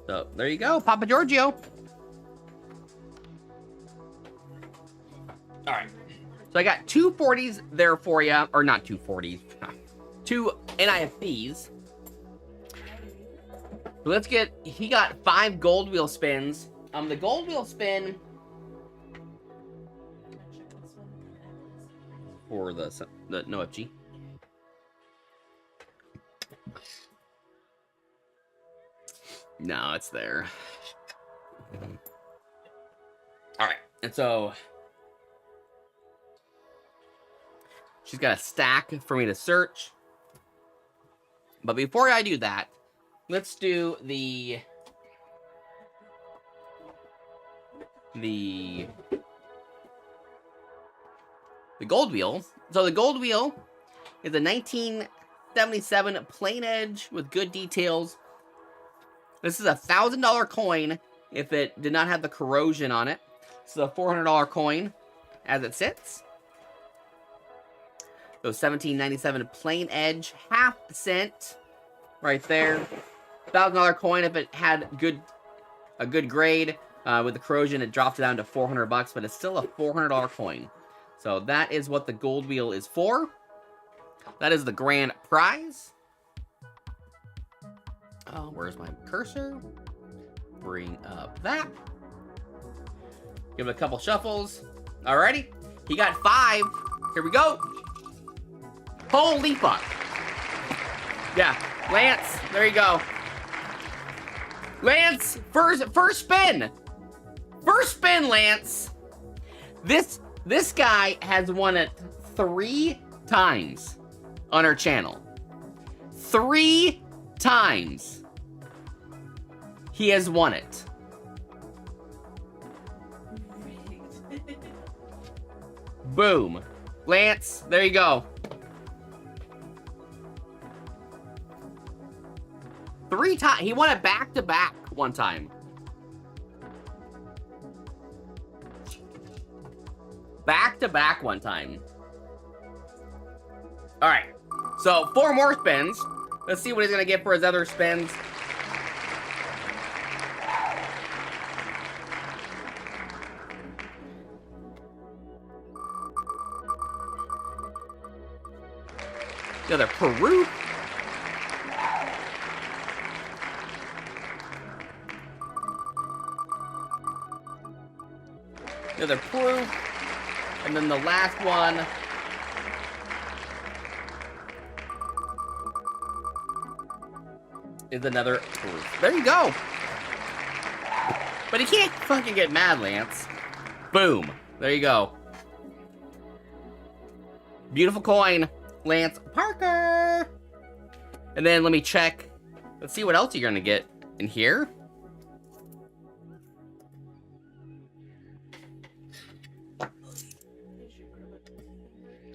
So there you go, Papa Giorgio. All right. So I got 2 40s there for you, or not 2 40s, 2 NIFPs. So let's get. He got 5 gold wheel spins. The gold wheel spin Can I check this one? for the no FG. No, it's there. All right, and so she's got a stack for me to search. But before I do that, let's do the gold wheel. So the gold wheel is a 1977 plain edge with good details. This is a $1,000 coin if it did not have the corrosion on it. This is a $400 coin as it sits. So 1797 plain edge, half cent right there. $1,000 coin if it had a good grade. With the corrosion, it dropped it down to $400, but it's still a $400 coin. So that is what the gold wheel is for. That is the grand prize. Where's my cursor? Bring up that. Give it a couple shuffles. Alrighty. He got 5. Here we go. Holy fuck. Yeah. Lance, there you go. Lance, first spin. First spin, Lance. This guy has won it 3 times on our channel. 3 times. He has won it. Boom. Lance, there you go. 3 times. He won it back to back one time. Back to back one time. All right. So 4 more spins. Let's see what he's going to get for his other spins. Another Peru. Another Peru. And then the last one. Is another Peru. There you go. But he can't fucking get mad, Lance. Boom. There you go. Beautiful coin. Lance Parker. And then let me check. Let's see what else you're gonna get in here.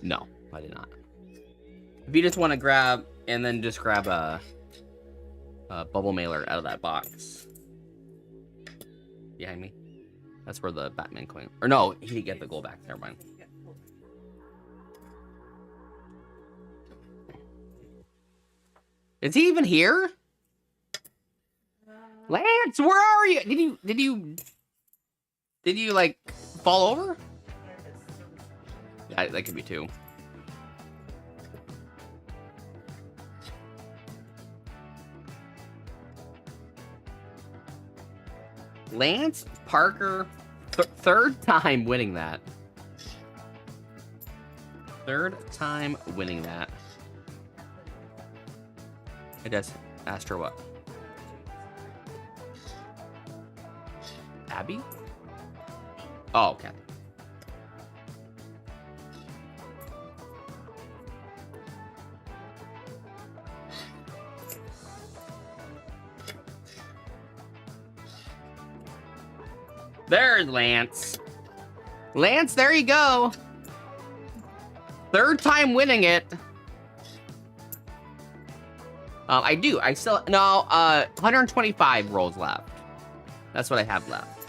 No, I did not. If you just want to grab and then just grab a bubble mailer out of that box behind me. That's where the Batman coin. Or no, he didn't get the gold back. Never mind. Is he even here? Lance, where are you? Did you like fall over? That could be 2. Lance Parker, third time winning that. Third time winning that. I just asked her what? Abby? Oh, okay. There's Lance. Lance, there you go. Third time winning it. I still, no, 125 rolls left. That's what I have left.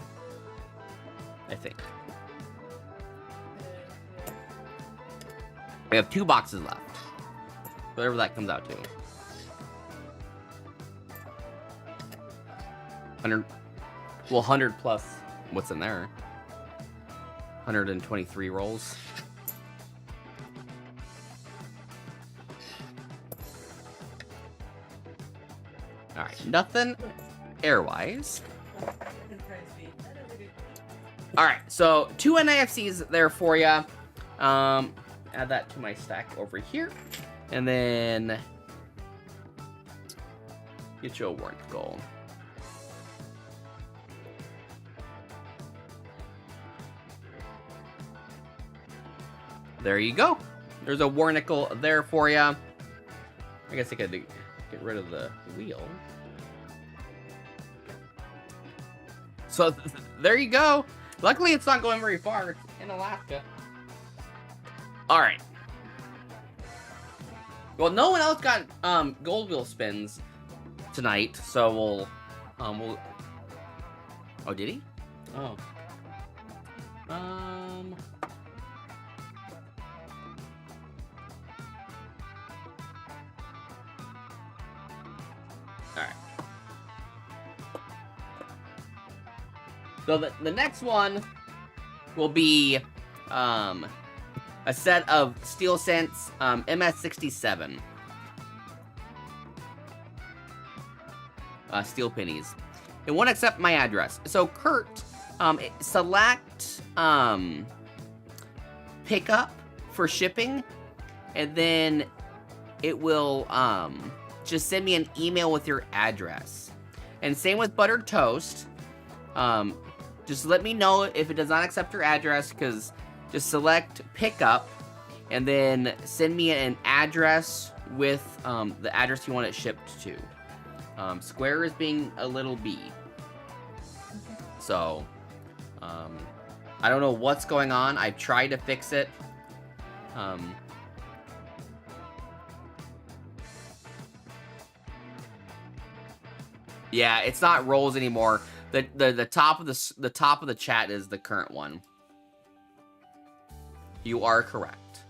I think. I have 2 boxes left. Whatever that comes out to. 100, well, 100 plus what's in there. 123 rolls. Alright, nothing airwise. Alright, so 2 NIFCs there for you. Add that to my stack over here. And then get you a warrant goal. There you go. There's a war nickel there for you. I guess I could get rid of the wheel. So there you go. Luckily, it's not going very far. It's in Alaska. All right. Well, no one else got gold wheel spins tonight, so we'll. Oh, did he? Oh. Alright. So the next one will be a set of Steel Sense MS67 steel pennies. It won't accept my address. So Kurt, select pickup for shipping, and then it will just send me an email with your address. And same with buttered toast. Just let me know if it does not accept your address, because just select pickup and then send me an address with the address you want it shipped to. Square is being a little B. So, I don't know what's going on. I've tried to fix it. Yeah, it's not rolls anymore. The top of the chat is the current one. You are correct.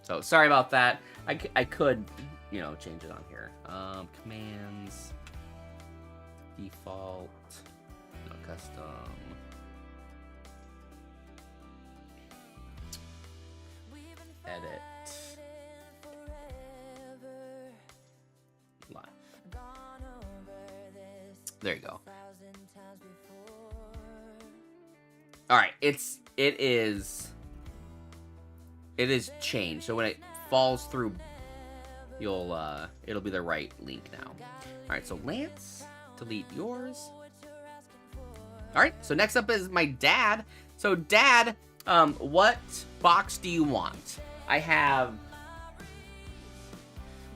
So sorry about that. I could, change it on here. Commands, default, no custom. Edit. Live. There you go. All right, it is changed. So when it falls through, it'll be the right link now. All right, so Lance, delete yours. All right, so next up is my dad. So Dad, what box do you want? I have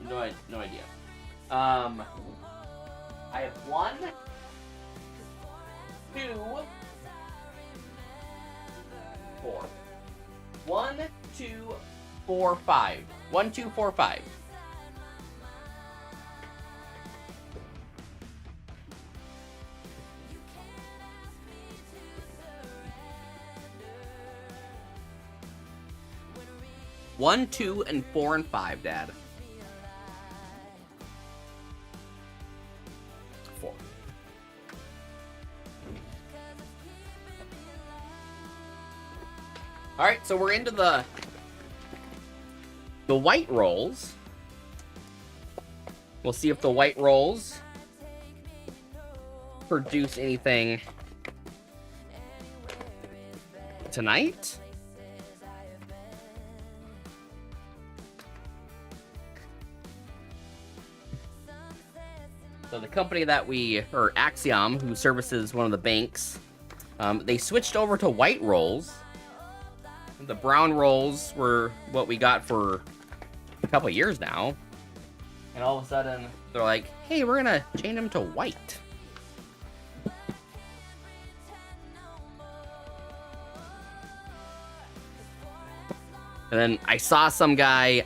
no idea. I have 1, 2, 4. 1, 2, 4, 5. 1, 2, 4, 5. One, 2, and 4, and 5, Dad. 4. All right, so we're into the the white rolls. We'll see if the white rolls produce anything tonight. So the company that or Axiom, who services one of the banks, they switched over to white rolls. The brown rolls were what we got for a couple years now. And all of a sudden, they're like, hey, we're gonna change them to white. And then I saw some guy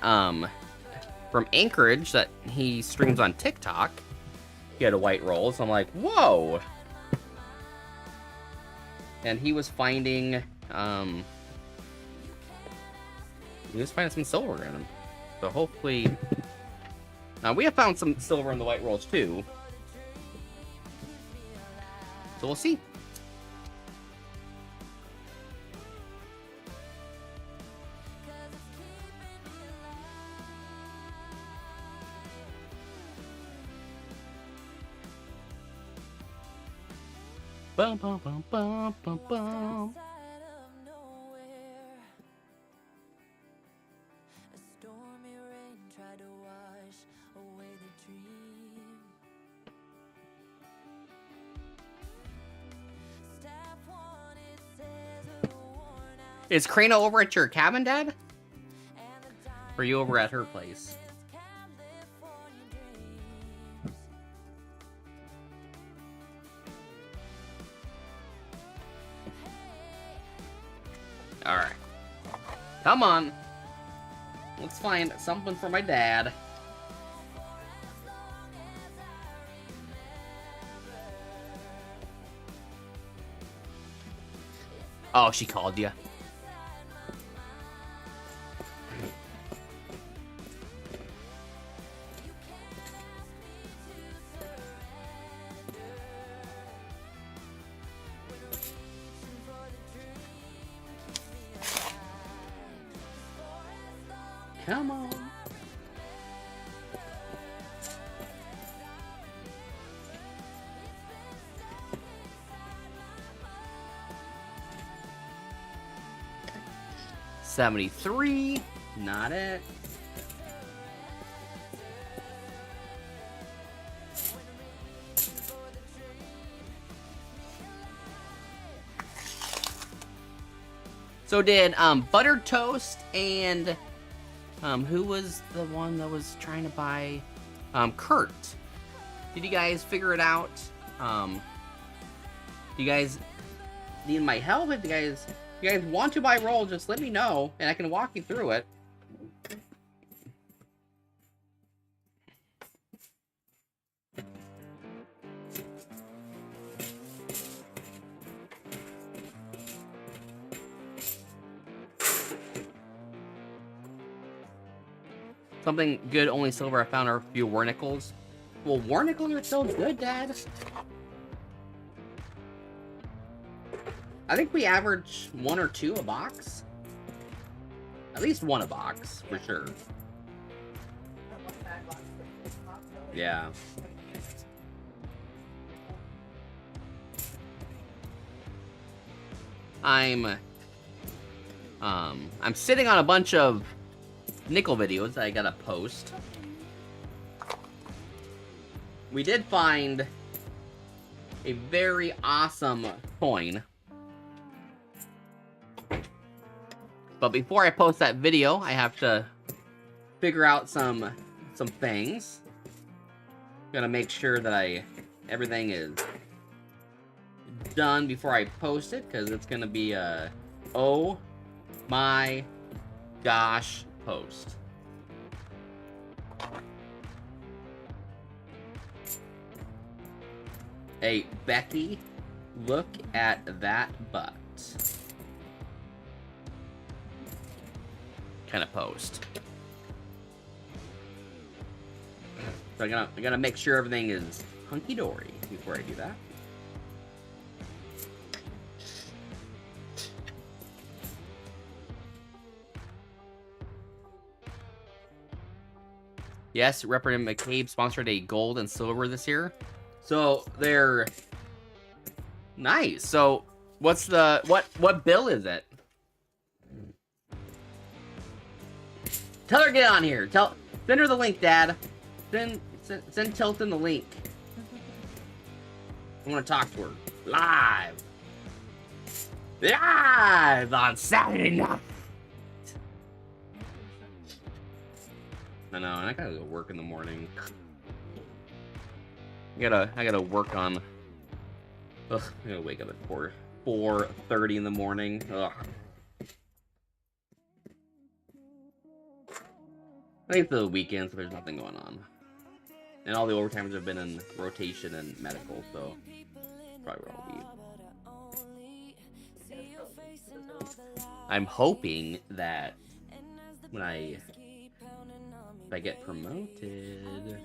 from Anchorage that he streams on TikTok. He had a white roll, so I'm like, whoa! And he was finding some silver in them. So hopefully... we have found some silver in the white rolls too. So we'll see. Bum, bum, bum, bum, bum, bum. Is Krana over at your cabin, Dad? Or are you over at her place? Alright. Come on. Let's find something for my dad. Oh, she called you. Come on. $73. Not it. So did buttered toast and who was the one that was trying to buy Kurt? Did you guys figure it out? Do you guys need my help? If you guys want to buy roll, just let me know and I can walk you through it. Something good, only silver I found are a few war nickels. Well, war nickels are so good, Dad. I think we average 1 or 2 a box. At least 1 a box, for sure. Yeah. I'm sitting on a bunch of nickel videos that I gotta post. We did find a very awesome coin. But before I post that video, I have to figure out some things. Gotta make sure that everything is done before I post it, because it's gonna be a oh my gosh post. Hey, Becky, look at that butt. Kind of post. So I gotta make sure everything is hunky-dory before I do that. Yes, Representative McCabe sponsored a gold and silver this year. So they're nice. So what's the what bill is it? Tell her to get on here. Send her the link, Dad. Send Tilton the link. I want to talk to her live on Saturday night. I know, and I gotta go work in the morning. I gotta work on. Ugh, I gotta wake up at 4:30 in the morning. Ugh. I think it's the weekend, so there's nothing going on. And all the overtimes have been in rotation and medical, so probably where I'll be. I'm hoping that when if I get promoted,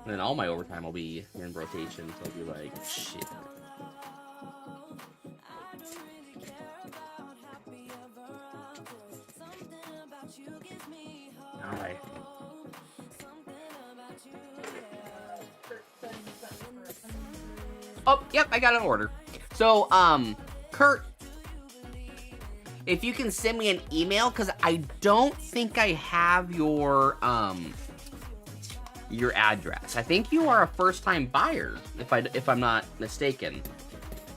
then all my overtime will be in rotation, so I'll be like, shit. Alright. Oh, yep, I got an order. So, Kurt, if you can send me an email, because I don't think I have your address. I think you are a first-time buyer, if I'm not mistaken.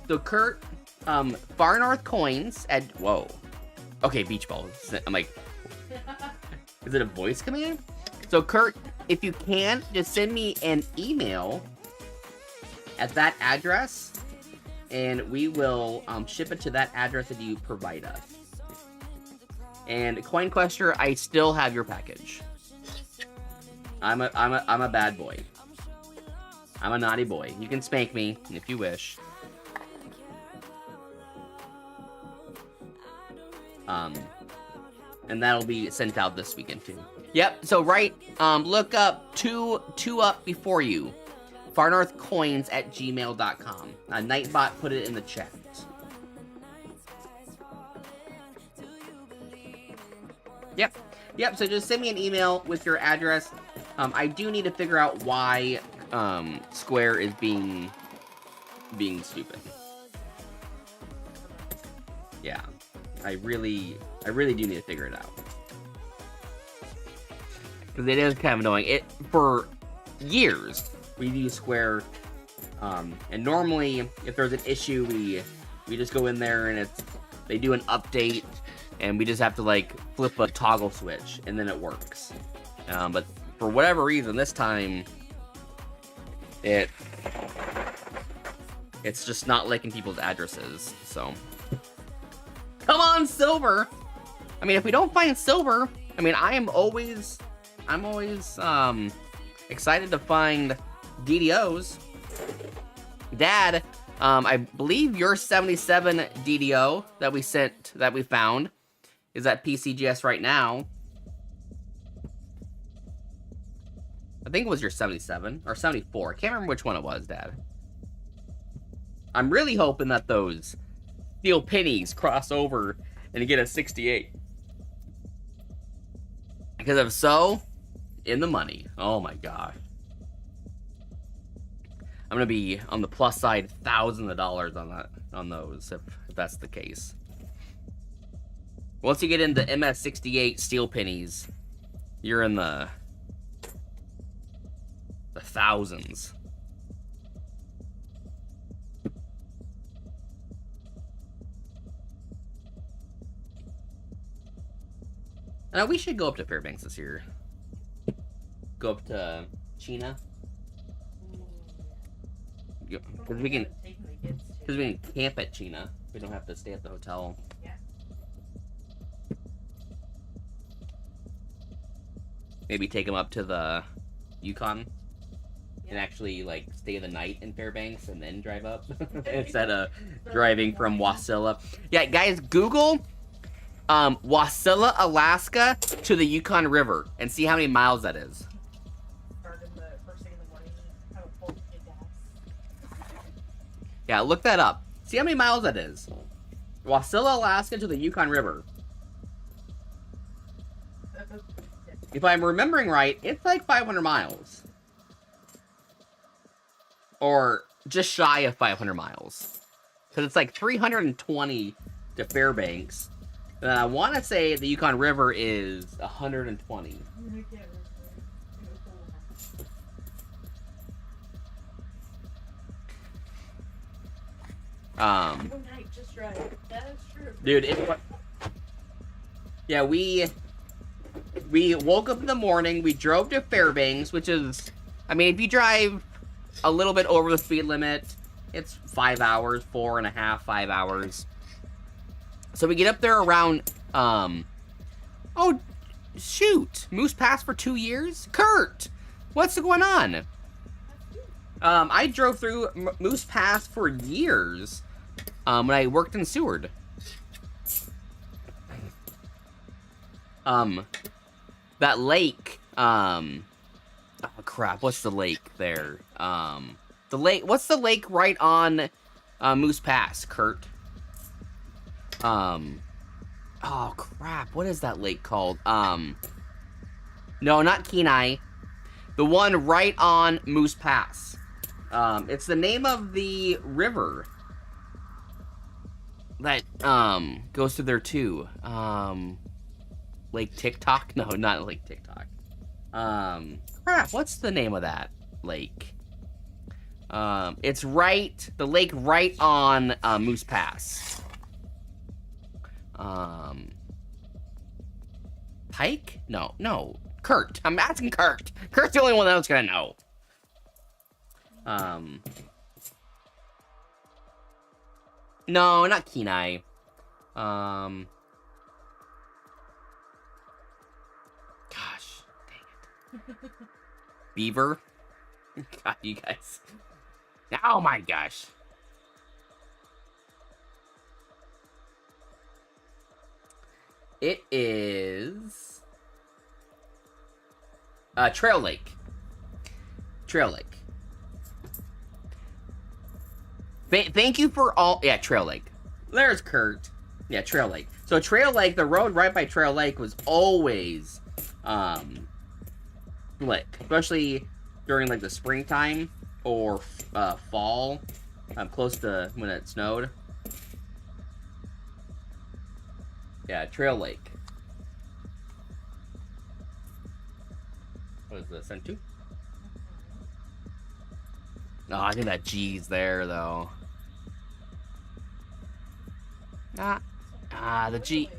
So, Kurt, Far North Coins at, whoa. Okay, beach ball. I'm like, is it a voice command? So, Kurt, if you can, just send me an email at that address, and we will ship it to that address that you provide us. And CoinQuester, I still have your package. I'm a bad boy. I'm a naughty boy. You can spank me if you wish. And that'll be sent out this weekend too. Yep. So look up two up before you. farnorthcoins@gmail.com. Nightbot put it in the chat. Yep. So just send me an email with your address. I do need to figure out why Square is being stupid. Yeah. I really do need to figure it out. Because it is kind of annoying. For years, we've used Square, and normally, if there's an issue, we just go in there and they do an update, and we just have to like flip a toggle switch, and then it works. But for whatever reason, this time, it's just not liking people's addresses, so. Come on, silver! I mean, if we don't find silver, I mean, I'm always excited to find DDOs. Dad, I believe your 77 DDO that we found is at PCGS right now. I think it was your 77 or 74. I can't remember which one it was, Dad. I'm really hoping that those steel pennies cross over and you get a 68. Because if so, in the money. Oh my gosh. I'm gonna be on the plus side, thousands of dollars on those if that's the case. Once you get into MS68 steel pennies, you're in the thousands. We should go up to Fairbanks this year. Go up to Chena. Because we can camp at Chena. We don't have to stay at the hotel. Yeah. Maybe take them up to the Yukon and actually like stay the night in Fairbanks and then drive up instead of driving from Wasilla. Yeah, guys, Google Wasilla, Alaska to the Yukon River and see how many miles that is. Start in the first thing in the morning, have a full tank of gas. Yeah, look that up. See how many miles that is. Wasilla, Alaska to the Yukon River. if I'm remembering right, it's like 500 miles. Or just shy of 500 miles. Because it's like 320 to Fairbanks. And I want to say the Yukon River is 120. One night, just right. That is true. Dude, yeah, we woke up in the morning, we drove to Fairbanks, which is, I mean, if you drive a little bit over the speed limit, it's 5 hours, 4.5, 5 hours. So we get up there around, oh, shoot, Moose Pass for 2 years? Kurt, what's going on? I drove through Moose Pass for years, when I worked in Seward. That lake, oh crap, what's the lake there? What's the lake right on, Moose Pass, Kurt? Oh crap, what is that lake called? No, not Kenai. The one right on Moose Pass. It's the name of the river that, goes through there too. Lake TikTok? No, not Lake TikTok. Crap, what's the name of that lake? It's the lake right on, Moose Pass. Pike? No. Kurt. I'm asking Kurt. Kurt's the only one that's gonna know. No, not Kenai. Gosh, dang it. Beaver? God, you guys. Oh my gosh. It is Trail Lake. Trail Lake. Thank you for all. Yeah, Trail Lake. There's Kurt. Yeah, Trail Lake. So Trail Lake, the road right by Trail Lake was always slick, especially during like the springtime or fall, close to when it snowed. Yeah, Trail Lake. What is this? Send two? Oh, I think that G's there though. The G.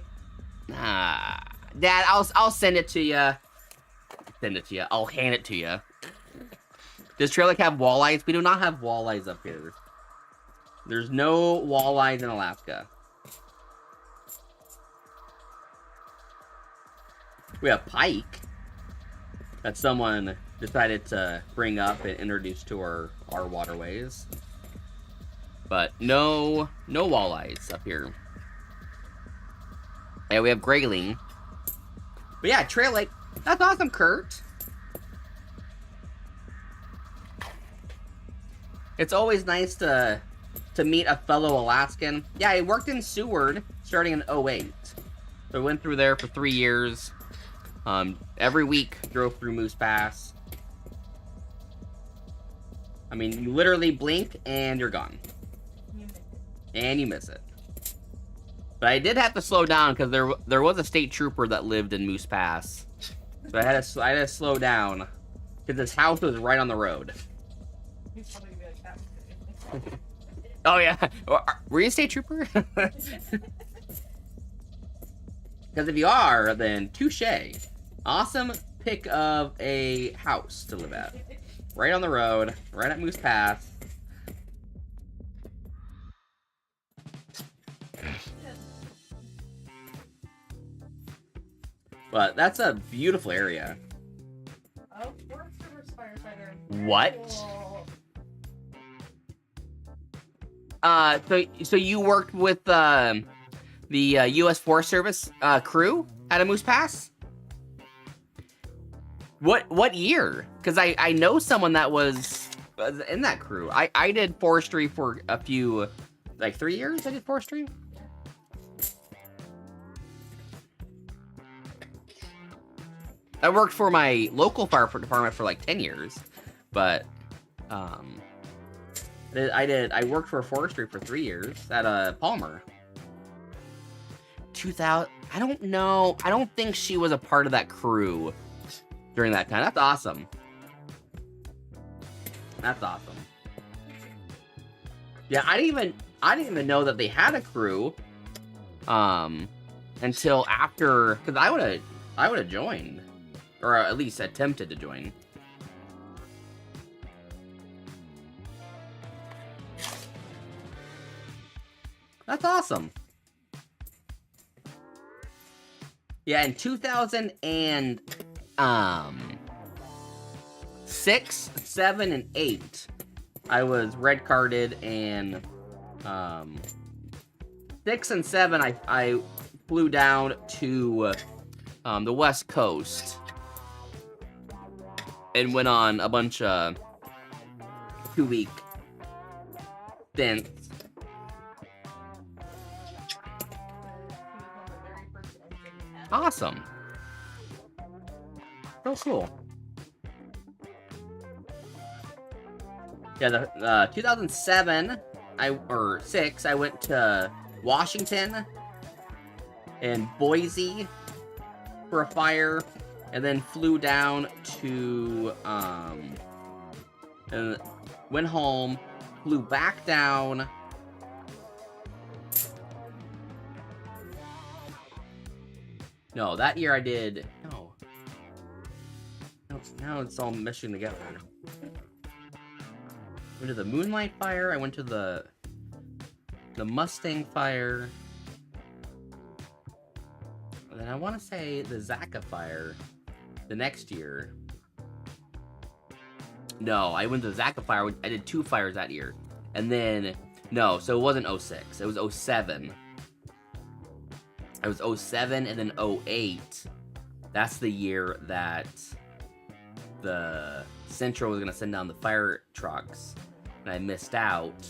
Dad, I'll send it to you. Send it to you. I'll hand it to you. Does Trail Lake have walleyes? We do not have walleyes up here. There's no walleyes in Alaska. We have pike that someone decided to bring up and introduce to our waterways. But no walleyes up here. Yeah, we have grayling. But yeah, Trail Lake. That's awesome, Kurt. It's always nice to meet a fellow Alaskan. Yeah, I worked in Seward starting in 2008. So I went through there for 3 years. Every week drove through Moose Pass. I mean, you literally blink and you're gone. And you miss it. But I did have to slow down because there was a state trooper that lived in Moose Pass. So I had to slow down because his house was right on the road. He's probably gonna be like, that was good. Oh yeah, were you a state trooper? Because if you are, then touche. Awesome pick of a house to live at. Right on the road, right at Moose Pass. But that's a beautiful area. Oh, Forest Service firefighter. What? Cool. So you worked with the U.S. Forest Service crew at a Moose Pass? What year? Because I know someone that was in that crew. I did forestry for a few, like 3 years. I did forestry. I worked for my local fire department for like 10 years, but I worked for forestry for 3 years at Palmer. 2000. I don't know. I don't think she was a part of that crew during that time. That's awesome. That's awesome. Yeah, I didn't even know that they had a crew until after, because I would have joined, or at least attempted to join. That's awesome. Yeah, in 2006, 7, and 8, I was red carded, and 6 and 7, I flew down to the West Coast and went on a bunch of 2-week stints. Awesome. So cool. Yeah, the 2007 or 6, I went to Washington and Boise for a fire, and then flew down to and went home, flew back down. No, that year I did no. Now it's all meshing together. Went to the Moonlight Fire. I went to the Mustang Fire. And then I want to say the Zaka Fire the next year. No, I went to the Zaka Fire. I did 2 fires that year. And then, no, so it wasn't 06. It was 07. It was 07 and then 08. That's the year that the Central was going to send down the fire trucks. And I missed out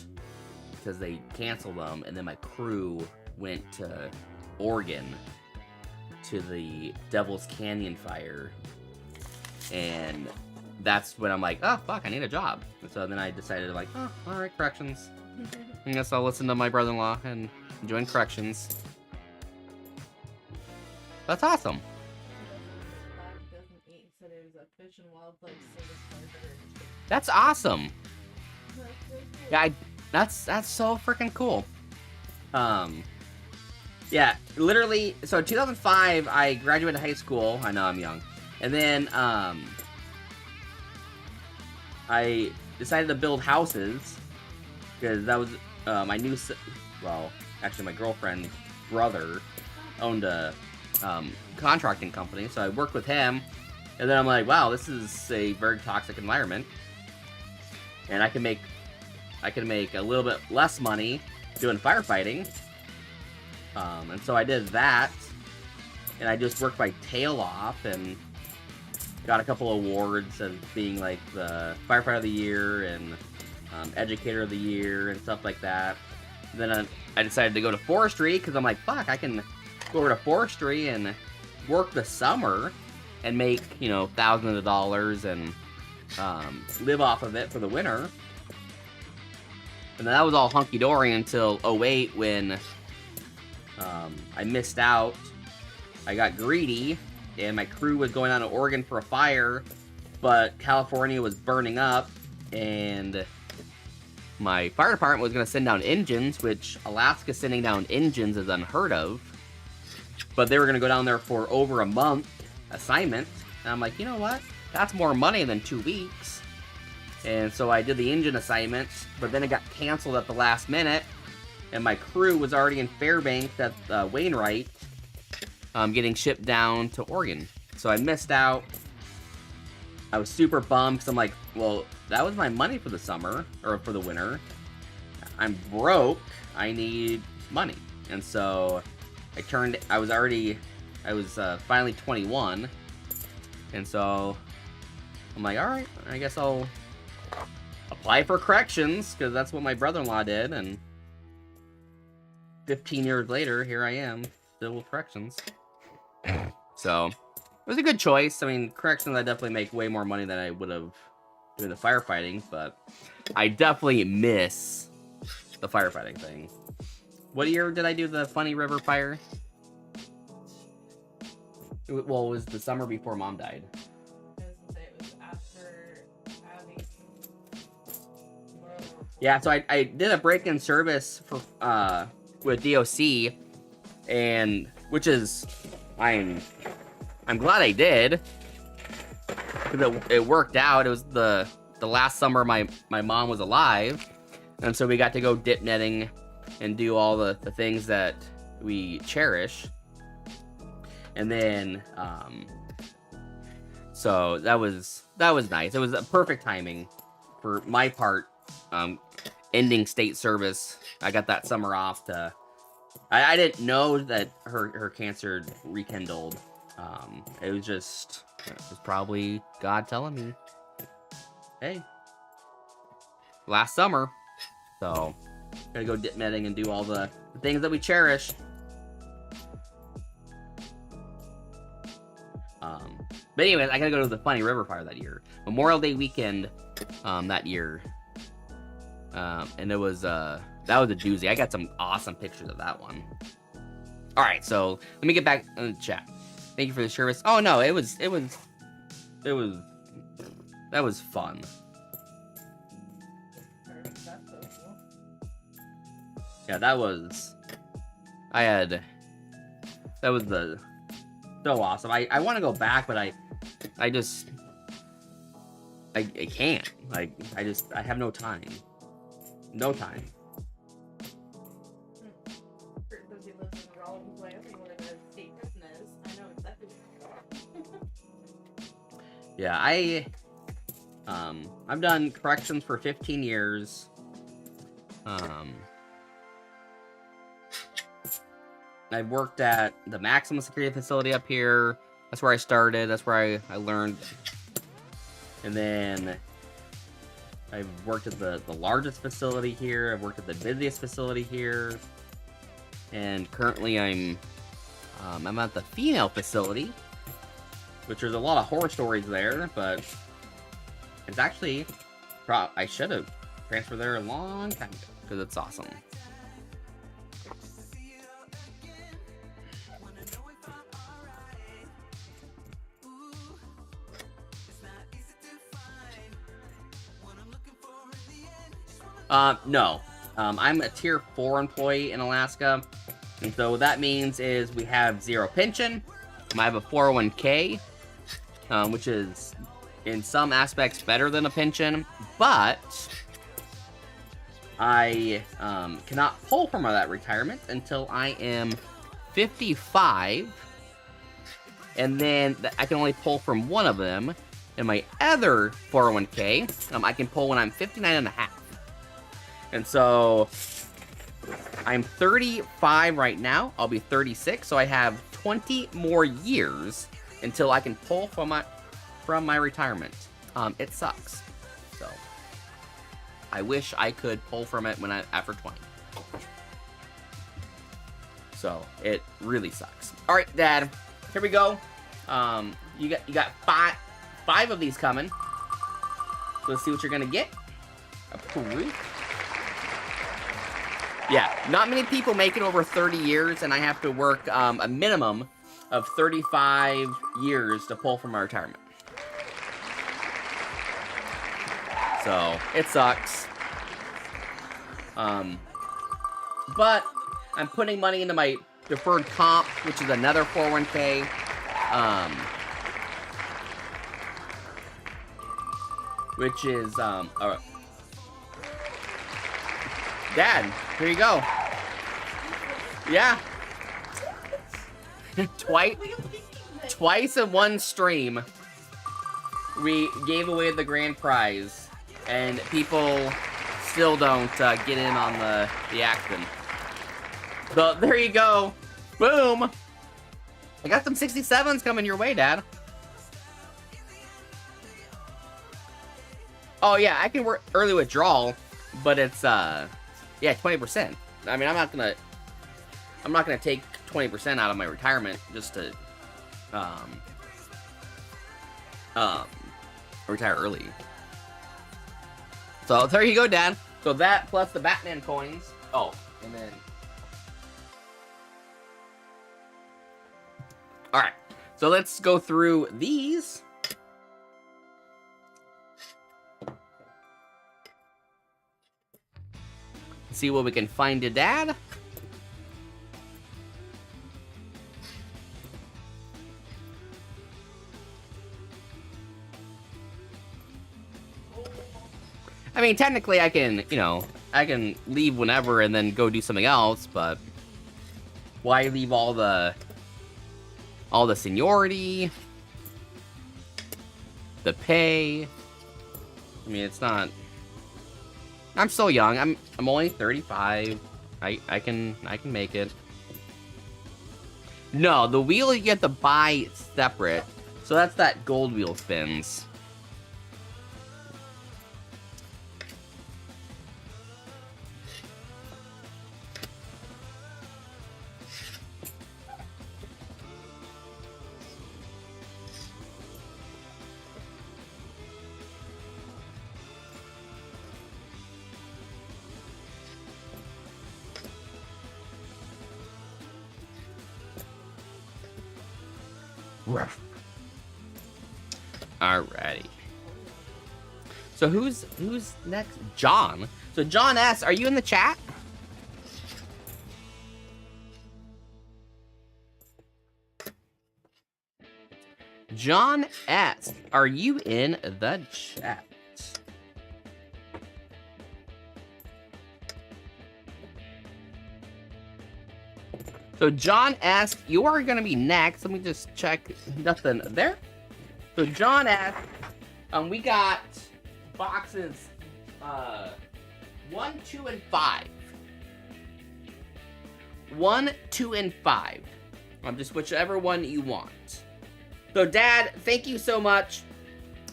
because they canceled them. And then my crew went to Oregon to the Devil's Canyon fire. And that's when I'm like, oh, fuck, I need a job. And so then I decided, like, oh, all right, corrections. I guess I'll listen to my brother-in-law and join corrections. That's awesome. 2008 said it was a fish and wildlife service firefighter. That's awesome. Yeah, that's so freaking cool. Yeah, literally. So 2005, I graduated high school. I know I'm young, and then I decided to build houses because that was my new. Well, actually, my girlfriend's brother owned a contracting company, so I worked with him, and then I'm like, wow, this is a very toxic environment, and I can make a little bit less money doing firefighting, and so I did that, and I just worked my tail off and got a couple awards of being like the firefighter of the year and educator of the year and stuff like that. And then I decided to go to forestry because I'm like, fuck, I can go over to forestry and work the summer and make, you know, thousands of dollars and live off of it for the winter. And that was all hunky-dory until 08 when I missed out. I got greedy and my crew was going down to Oregon for a fire, but California was burning up and my fire department was going to send down engines, which Alaska sending down engines is unheard of. But they were going to go down there for over a month assignment. And I'm like, you know what? That's more money than 2 weeks. And so I did the engine assignment, but then it got canceled at the last minute. And my crew was already in Fairbanks at Wainwright, getting shipped down to Oregon. So I missed out. I was super bummed because I'm like, well, that was my money for the summer, or for the winter. I'm broke. I need money. And so I was finally 21. And so I'm like, all right, I guess I'll apply for corrections because that's what my brother-in-law did. And 15 years later, here I am, still with corrections. So was a good choice. I mean, corrections, I definitely make way more money than I would have doing the firefighting, but I definitely miss the firefighting thing. What year did I do the Funny River fire? Well, it was the summer before Mom died. It was after Abby. Yeah, so I did a break-in service for with DOC, and which is I'm glad I did, because it worked out. It was the last summer my mom was alive, and so we got to go dip netting and do all the things that we cherish. And then so that was nice. It was a perfect timing for my part. Ending state service, I got that summer off to. I didn't know that her cancer rekindled. It was probably God telling me, hey, last summer. So gotta go dip netting and do all the things that we cherish. But anyways, I gotta go to the Funny River fire that year, Memorial Day weekend, that year. And it was that was a doozy. I got some awesome pictures of that one. All right, so let me get back in the chat. Thank you for the service. Oh no, that was fun. Yeah, that was so awesome. I want to go back, but I can't. I have no time. No time. Because he lives in Rollins, Wyoming, where the state prison is. I know exactly what Yeah, I've done corrections for 15 years. I worked at the maximum security facility up here. That's where I started. That's where I learned. And then I've worked at the largest facility here. I've worked at the busiest facility here. And currently I'm at the female facility, which there's a lot of horror stories there, but it's actually, I should have transferred there a long time ago, because it's awesome. No. I'm a tier 4 employee in Alaska, and so what that means is we have 0 pension. I have a 401k, which is in some aspects better than a pension, but I cannot pull from that retirement until I am 55, and then I can only pull from one of them. In my other 401k, I can pull when I'm 59 and a half. And so I'm 35 right now. I'll be 36, so I have 20 more years until I can pull from my retirement. It sucks. So I wish I could pull from it after 20. So it really sucks. All right, Dad. Here we go. You got five of these coming. Let's see what you're gonna get. Approved. Yeah, not many people make it over 30 years, and I have to work a minimum of 35 years to pull from my retirement. So, it sucks. But I'm putting money into my deferred comp, which is another 401k. Which is, Dad, here you go. Yeah. Twice in one stream, we gave away the grand prize, and people still don't get in on the action. So there you go. Boom. I got some 67s coming your way, Dad. Oh yeah, I can work early withdrawal, but it's yeah, 20%. I mean, I'm not gonna take 20% out of my retirement just to retire early. So there you go, Dad. So that plus the Batman coins. Oh, and then. All right. So let's go through these. See what we can find to Dad. I mean, technically, I can, you know, I can leave whenever and then go do something else, but why leave all the seniority, the pay? I mean, it's not. I'm still young. I'm only 35. I can make it. No, the wheel you get to buy separate. So that's that gold wheel spins. Alrighty. So who's next? John. So John S., are you in the chat? John S., are you in the chat? So John S., you are going to be next. Let me just check. Nothing there. So John S., we got boxes 1, 2, and 5. 1, 2, and 5. Just whichever one you want. So Dad, thank you so much.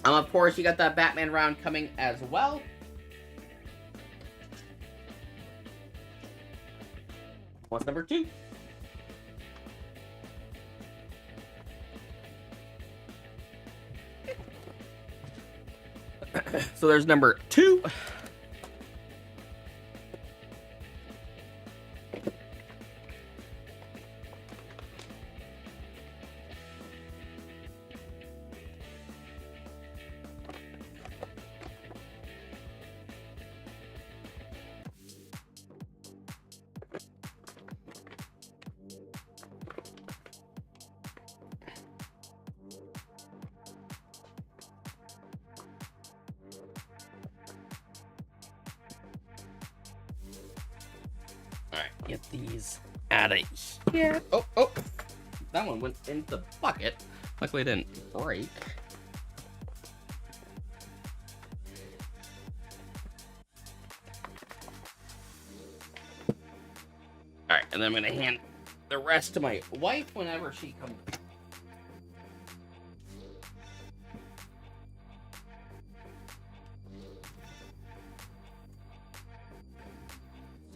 Of course, you got that Batman round coming as well. What's number 2? So there's number 2. Alright, get these out of here. Oh, that one went in the bucket. Luckily it didn't break. Alright, and then I'm gonna hand the rest to my wife whenever she comes.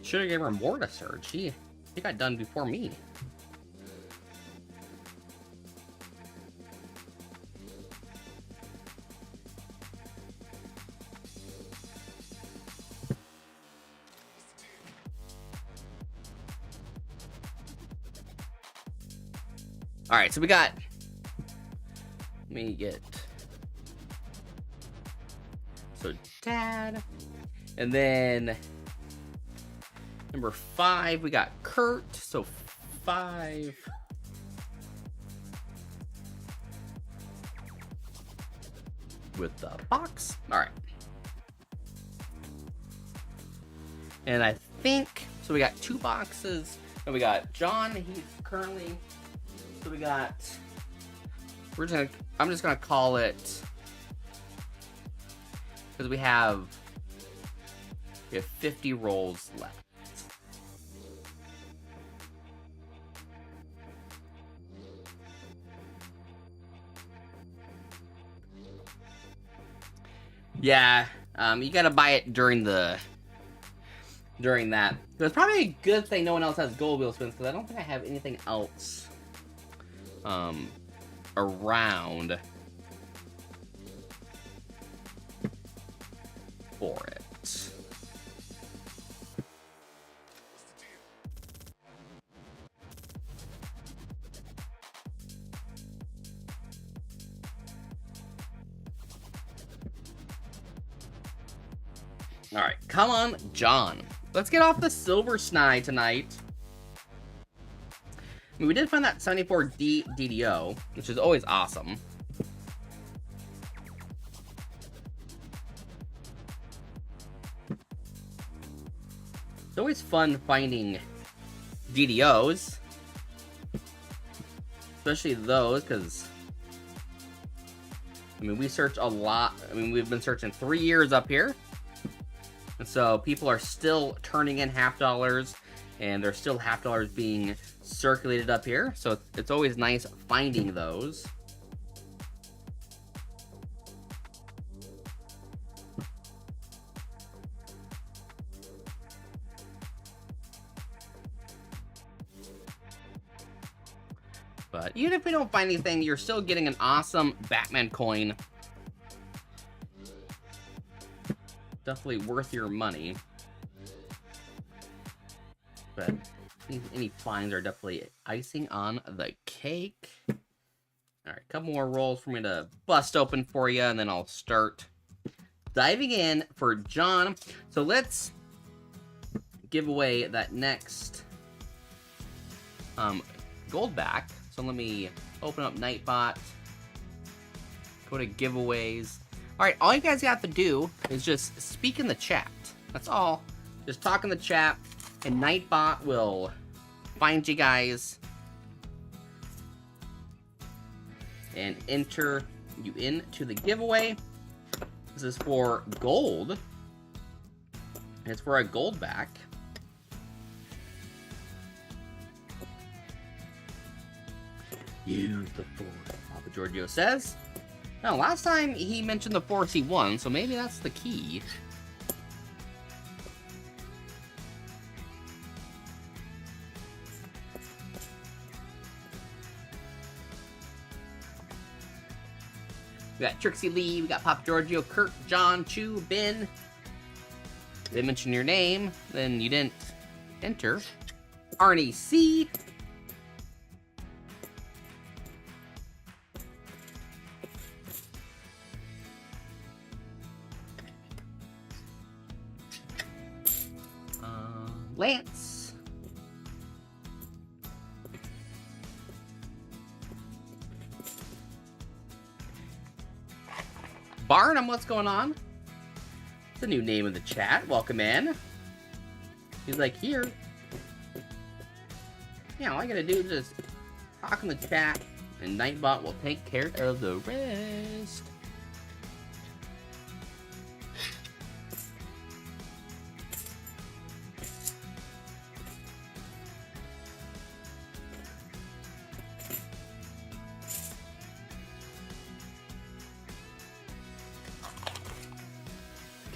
Should have given her more to search. She got done before me. All right, so we got. Let me get. So Dad, and then. Number 5, we got Kurt, so 5. With the box. All right. And I think, so we got 2 boxes. And we got John, he's currently, so we got, I'm just gonna call it, because we have 50 rolls left. Yeah, you gotta buy it during that. It's probably a good thing no one else has gold wheel spins, because I don't think I have anything else around for it. All right, come on, John. Let's get off the silver snide tonight. I mean, we did find that 74D DDO, which is always awesome. It's always fun finding DDOs, especially those, because I mean, we search a lot. I mean, we've been searching 3 years up here. And so people are still turning in $half, and there's still $half being circulated up here. So it's always nice finding those. But even if we don't find anything, you're still getting an awesome Batman coin. Definitely worth your money. But any finds are definitely icing on the cake. Alright, a couple more rolls for me to bust open for you, and then I'll start diving in for John. So let's give away that next gold back. So let me open up Nightbot, go to giveaways. Alright, all you guys have to do is just speak in the chat. That's all. Just talk in the chat, and Nightbot will find you guys and enter you into the giveaway. This is for gold. And it's for a gold back. Use the force, Papa Giorgio says. Now, last time he mentioned the 4C1, so maybe that's the key. We got Trixie Lee, we got Papa Giorgio, Kurt, John, Chu, Ben. They mentioned your name, then you didn't enter. Arnie C. Lance. Barnum, what's going on? It's a new name in the chat. Welcome in. He's like, here. Yeah, all I gotta do is just talk in the chat, and Nightbot will take care of the rest.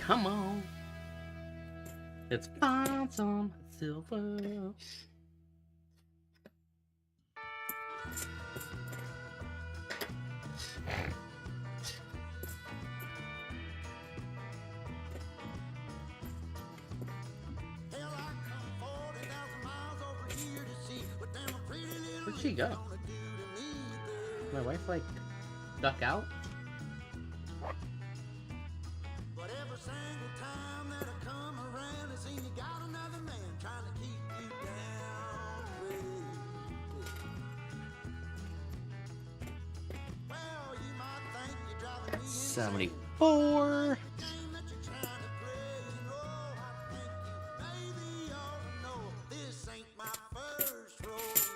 Come on. Let's find some silver. Where'd she go? My wife, like, duck out? That's 74.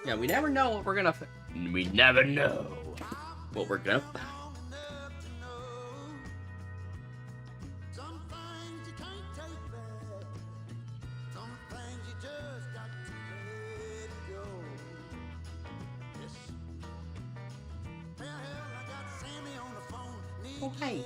Yeah, we never know what we're gonna. We never know what we're gonna find. Okay.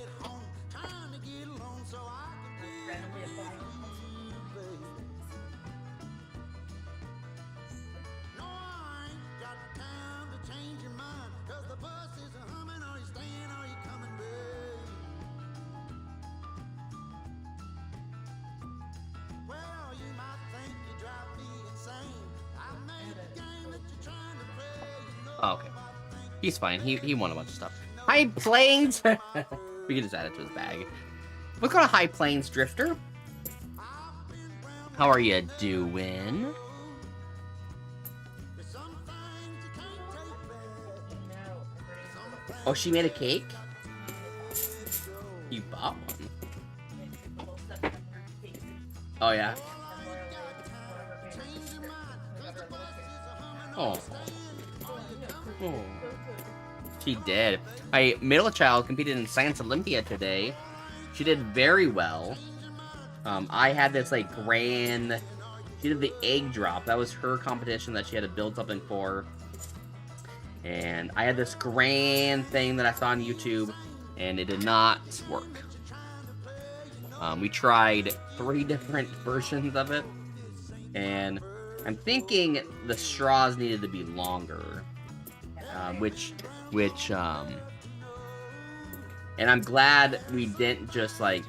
He's fine. He won a bunch of stuff. High Plains! We can just add it to his bag. Let's go to High Plains Drifter. How are you doing? Oh, she made a cake? You bought one. Oh, yeah? Oh. Oh. She did. My middle child competed in Science Olympia today. She did very well. I had this, like, grand... She did the egg drop. That was her competition that she had to build something for. And I had this grand thing that I saw on YouTube, and it did not work. We tried 3 different versions of it, and I'm thinking the straws needed to be longer, and I'm glad we didn't just, like,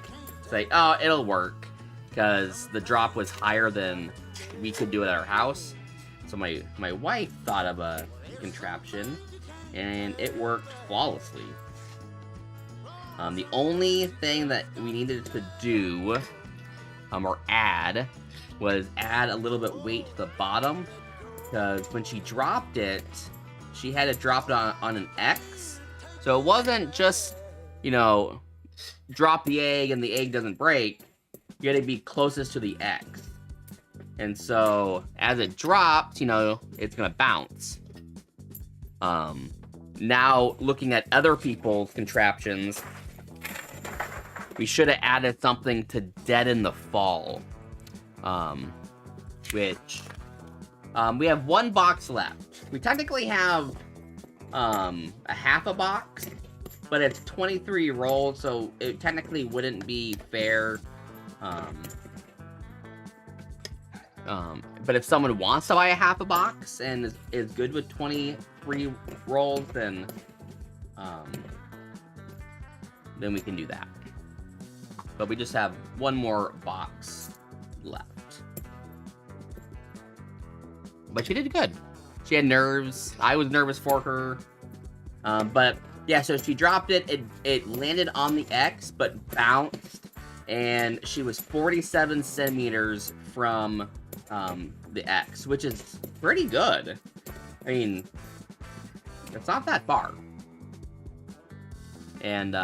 say, oh, it'll work, because the drop was higher than we could do at our house. So my wife thought of a contraption, and it worked flawlessly. The only thing that we needed to do, or add, was add a little bit weight to the bottom, because when she dropped it, she had to drop it on an X, so it wasn't just, you know, drop the egg and the egg doesn't break. You had to be closest to the X. And so, as it drops, you know, it's gonna bounce. Now, looking at other people's contraptions, we should have added something to deaden the fall. Which, we have 1 box left. We technically have, a half a box, but it's 23 rolls, so it technically wouldn't be fair. But if someone wants to buy a half a box and is good with 23 rolls, then we can do that. But we just have 1 more box left. But she did good. She had nerves. I was nervous for her. But yeah, so she dropped it. It landed on the X, but bounced. And she was 47 centimeters from the X, which is pretty good. I mean, it's not that far. And,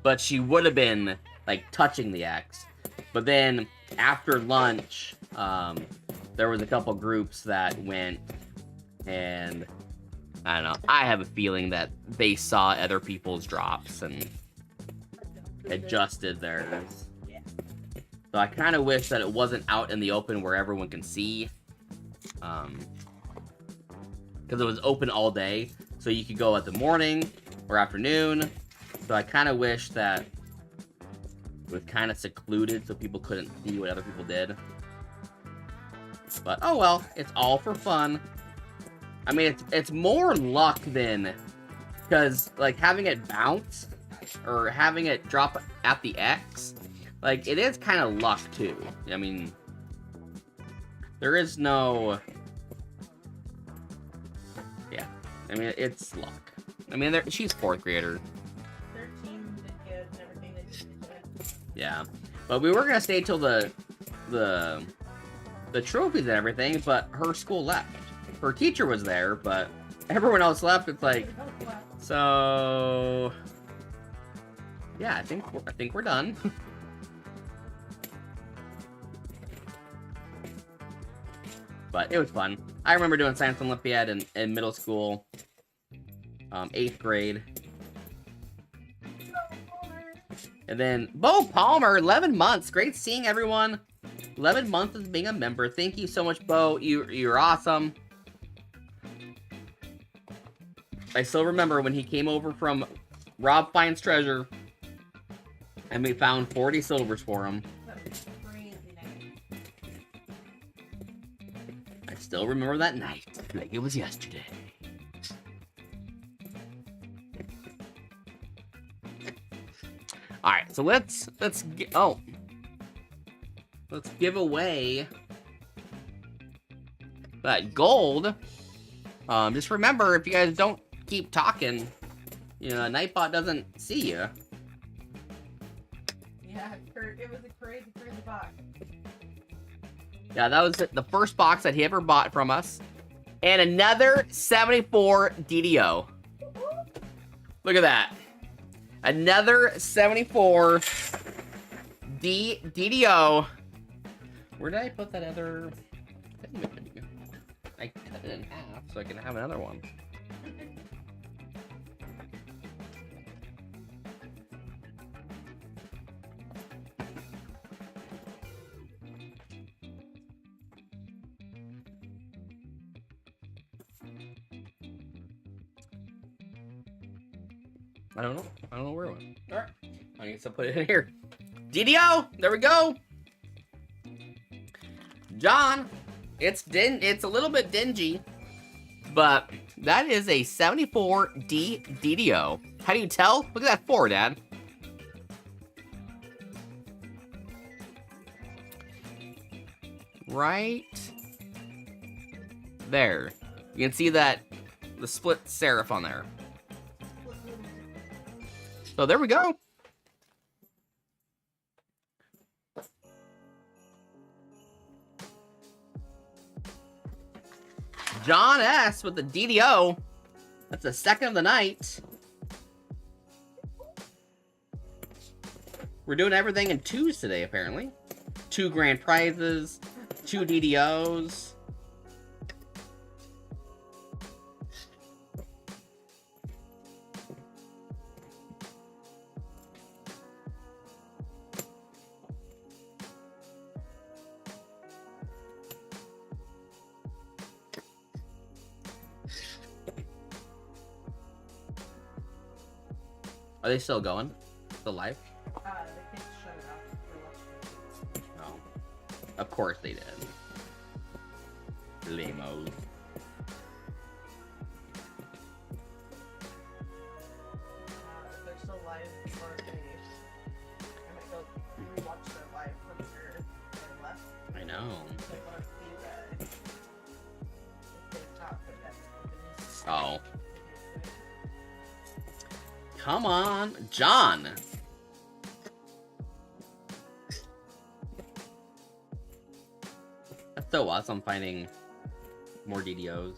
but she would have been, like, touching the X. But then, after lunch, there was a couple groups that went, and, I don't know, I have a feeling that they saw other people's drops and adjusted theirs. So I kind of wish that it wasn't out in the open where everyone can see. Because it was open all day. So you could go at the morning or afternoon. So I kind of wish that it was kind of secluded so people couldn't see what other people did. But oh well, it's all for fun. I mean, it's more luck than... Because, like, having it bounce or having it drop at the X, like, it is kind of luck, too. I mean, there is no... Yeah. I mean, it's luck. I mean, she's 4th grader. 13 did good and everything that she did. Yeah. But we were going to stay till the trophies and everything, but her school left. Her teacher was there, but everyone else left. It's like... So... Yeah, I think we're done. But it was fun. I remember doing Science Olympiad in middle school. 8th grade. And then, Bo Palmer, 11 months. Great seeing everyone. 11 months of being a member. Thank you so much, Bo. You're awesome. I still remember when he came over from Rob Finds Treasure, and we found 40 silvers for him. I still remember that night, like it was yesterday. All right, so let's give away that gold Just remember, if you guys don't keep talking, you know, Nightbot doesn't see you. Yeah, it was a crazy box. Yeah, that was the first box that he ever bought from us. And another 74 DDO. Look at that. Another 74 DDO. Where did I put that other... I cut it in half so I can have another one. I don't know where it went. All right. I guess I'll put it in here. DDO! There we go! John, it's a little bit dingy, but that is a 74D DDO. How do you tell? Look at that 4, Dad. Right there. You can see that the split serif on there. So there we go. John S. with the DDO. That's the second of the night. We're doing everything in twos today, apparently. 2 grand prizes, 2 DDOs. Are they still going? Still live? They can shut it off. No. Of course they did. Lamos. If they're still live or they... I might go rewatch their live from here and left. I know. I want to see if they stop with that. Oh. Come on, John. That's so awesome finding more DDOs.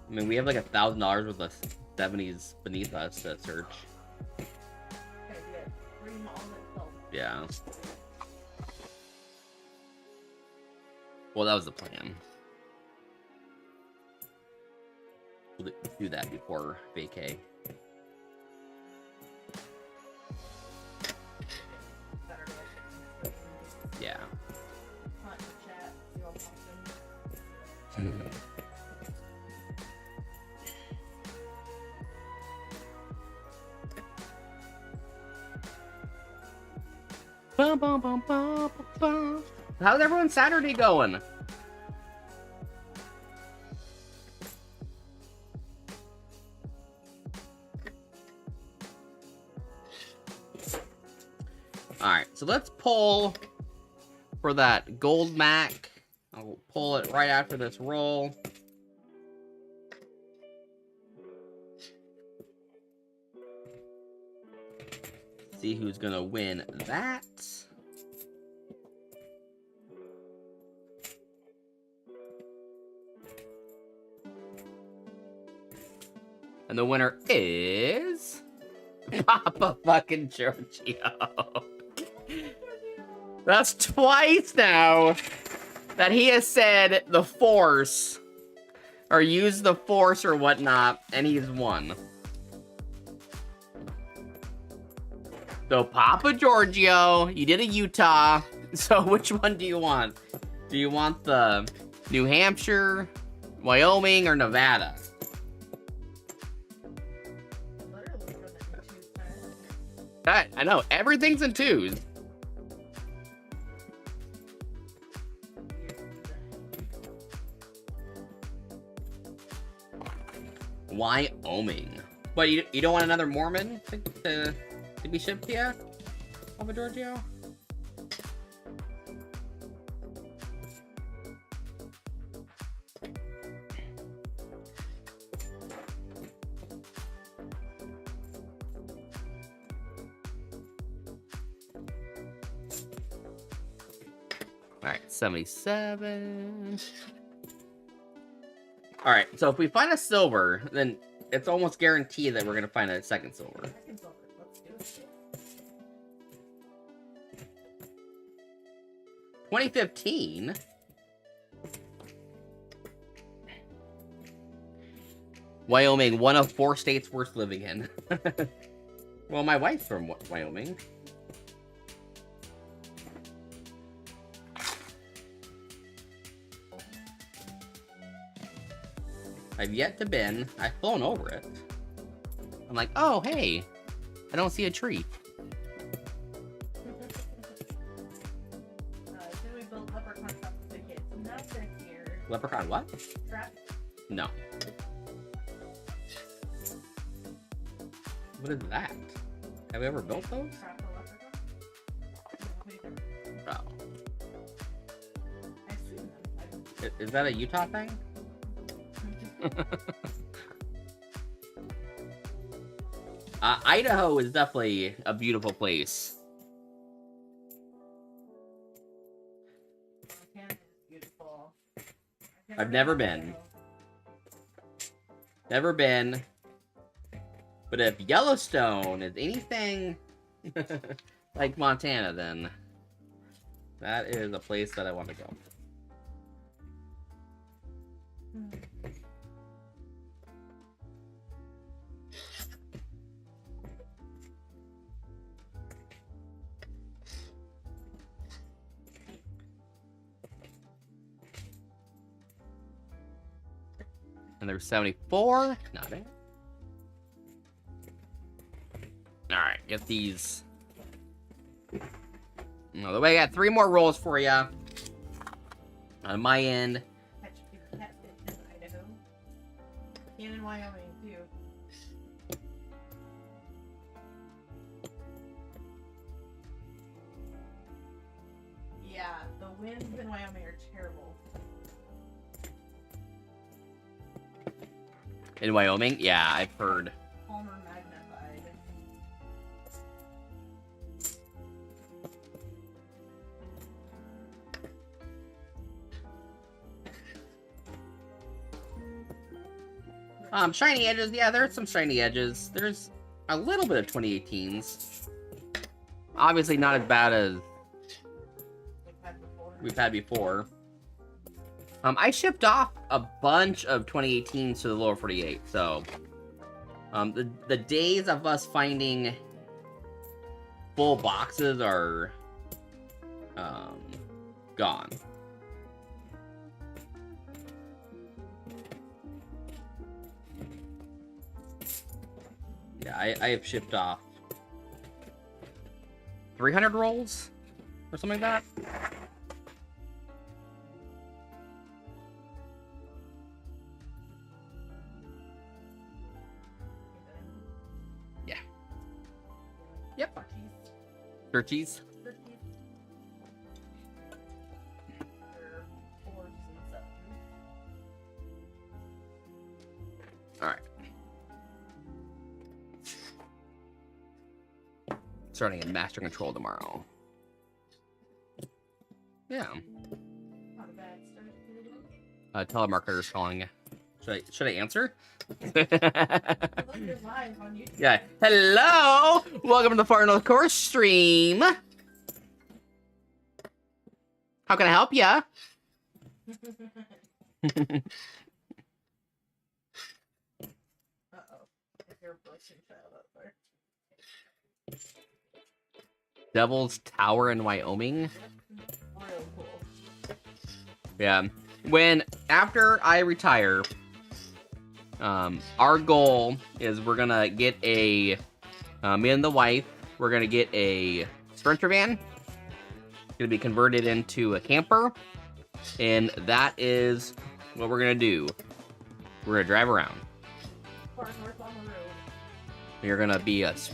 I mean, we have like $1,000 worth of 70s beneath us to search. Okay, good. Bring them all themselves. Yeah. Well, that was the plan. We'll do that before vacay. Saturday. Yeah. Hunt and chat. See all something. Bum, bum, bum, bum, bum. How's everyone's Saturday going? Alright, so let's pull for that gold Mac. I'll pull it right after this roll. See who's gonna win that. And the winner is Papa fucking Giorgio. That's twice now that he has said the Force or use the Force or whatnot, and he's won. So Papa Giorgio, you did a Utah. So which one do you want? Do you want the New Hampshire, Wyoming, or Nevada? Literally for the two times. That, I know, everything's in twos. Wyoming. But you don't want another Mormon to be shipped to you, Papa Giorgio? Alright, 77. Alright, so if we find a silver, then it's almost guaranteed that we're gonna find a second silver. Second silver. Let's do it. 2015. Wyoming, one of 4 states worth living in. Well, my wife's from Wyoming. I've yet to been. I've flown over it. I'm like, oh, hey, I don't see a tree. Then we built leprechaun traps with the kids. And now they're here. Leprechaun what? Trap. No. What is that? Have we ever built those? Trap a leprechaun. We've never. Oh. I've seen them. Is that a Utah thing? Idaho is definitely a beautiful place. Montana is beautiful. I've never been. Never been. But if Yellowstone is anything like Montana, then that is a place that I want to go. And there's 74. Nothing. Alright, get these. By the way, I got 3 more rolls for you. On my end. Catch a catfish in Idaho. And in Wyoming, too. Yeah, the winds in Wyoming are terrible. In Wyoming? Yeah, I've heard. Palmer magnified. Shiny edges. Yeah, there's some shiny edges. There's a little bit of 2018s. Obviously not as bad as we've had before. I shipped off a bunch of 2018s to the lower 48, so the days of us finding full boxes are gone. Yeah, I have shipped off 300 rolls or something like that. Yeah. Yep. Turkeys. All right. Starting in Master Control tomorrow. Yeah. Not a bad start. Telemarketer's calling. Should I answer? Look, you're live on YouTube. Yeah. Hello! Welcome to the Far North Course stream. How can I help ya? Uh-oh. If you're a blessing child up there. Devil's Tower in Wyoming. Real cool. Yeah. After I retire, our goal is we're gonna get me and the wife, we're gonna get a Sprinter van. It's gonna be converted into a camper, and that is what we're gonna do. We're gonna drive around. Far north on the road. We are gonna be us.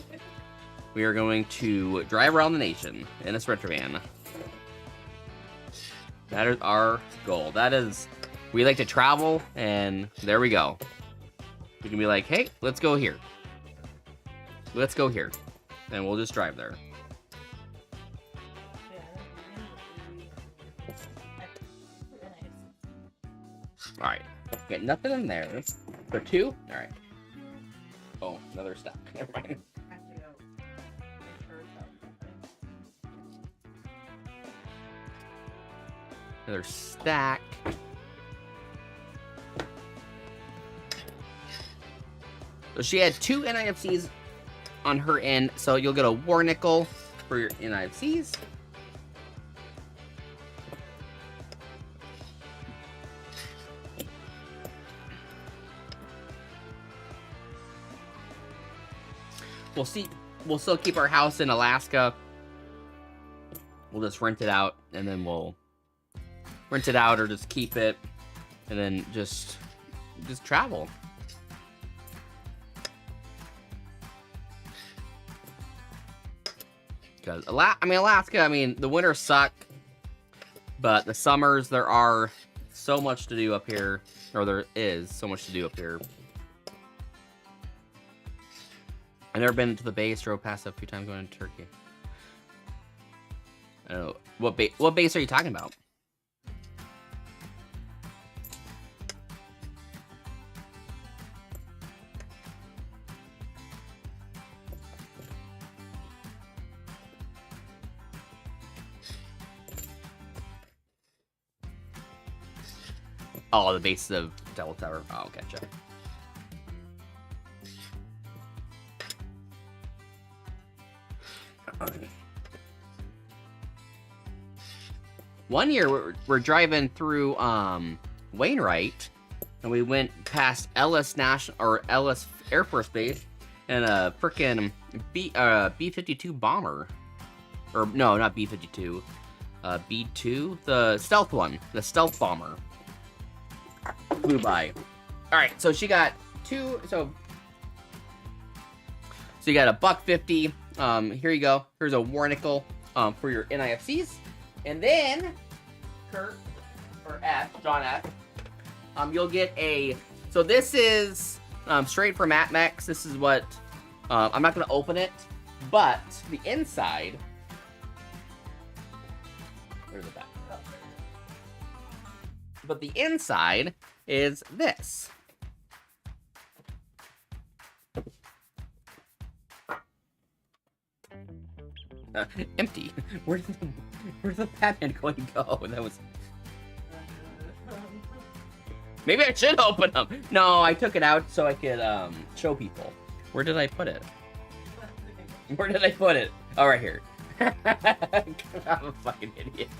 We are going to drive around the nation in a Sprinter van. That is our goal. That is, we like to travel, and there we go. We can be like, hey, let's go here. Let's go here. And we'll just drive there. Yeah. Okay, nothing in there. So 2? Alright. Oh, another stack. Never mind. I have to go make sure it's out. Another stack. So she had 2 NIFCs on her end, so you'll get a war nickel for your NIFCs. We'll see. We'll still keep our house in Alaska. We'll just rent it out, and then we'll rent it out or just keep it, and then just travel. Because Alaska, the winters suck, but the summers, there are so much to do up here, or there is so much to do up here. I've never been to the base, drove past it a few times going to Turkey. I don't know. What base are you talking about? Oh, the base of Devil Tower. Oh, gotcha. One year we're driving through Wainwright, and we went past Ellis Air Force Base and a frickin' B-52 bomber, or no, not B-52, B-2, the stealth one, the stealth bomber flew by. All right, so she got 2. So you got a $1.50. Here you go. Here's a war nickel for your NIFCs. And then, Kurt, or F, John F, you'll get a, so this is straight from AtMex. This is what, I'm not going to open it, but the inside, where's the back? But the inside is this. Empty. Where's the Batman going to go? That was. Maybe I should open them. No, I took it out so I could show people. Where did I put it? Where did I put it? Oh, right here. I'm a fucking idiot.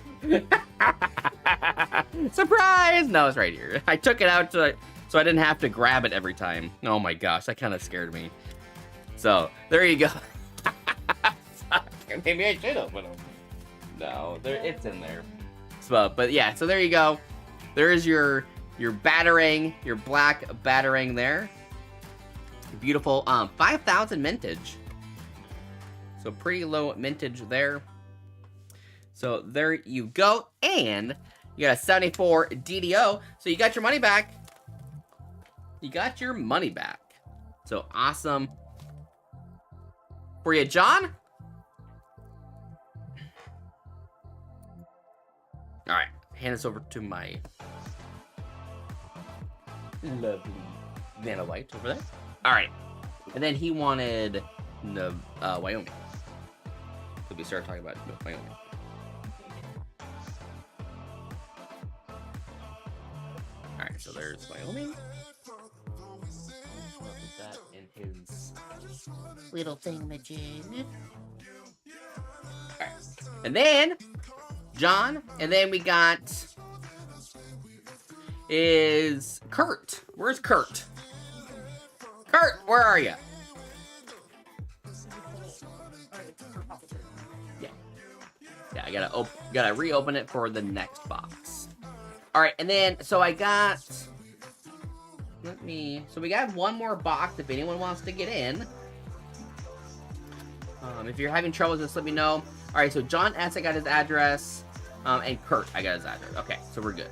Surprise! No, it's right here. I took it out so I didn't have to grab it every time. Oh my gosh, that kind of scared me. So there you go. Maybe I should open them. No, it's in there. So, but yeah, so there you go. There is your batarang, your black batarang there. Beautiful. 5,000 mintage. So pretty low mintage there. So there you go. And you got a 74 DDO. So you got your money back. You got your money back. So awesome. For you, John? All right, hand this over to my lovely Vanna White over there. All right, and then he wanted Wyoming. So we started talking about Wyoming. All right, so there's Wyoming. Put that in his little thingamajig. All right, and then John, and then we got is Kurt. Where's Kurt? Kurt, where are you? Yeah, I gotta reopen it for the next box. All right, and then so I got. So we got one more box if anyone wants to get in. If you're having trouble, just let me know. All right, so John S. I got his address, and Kurt I got his address. Okay, so we're good.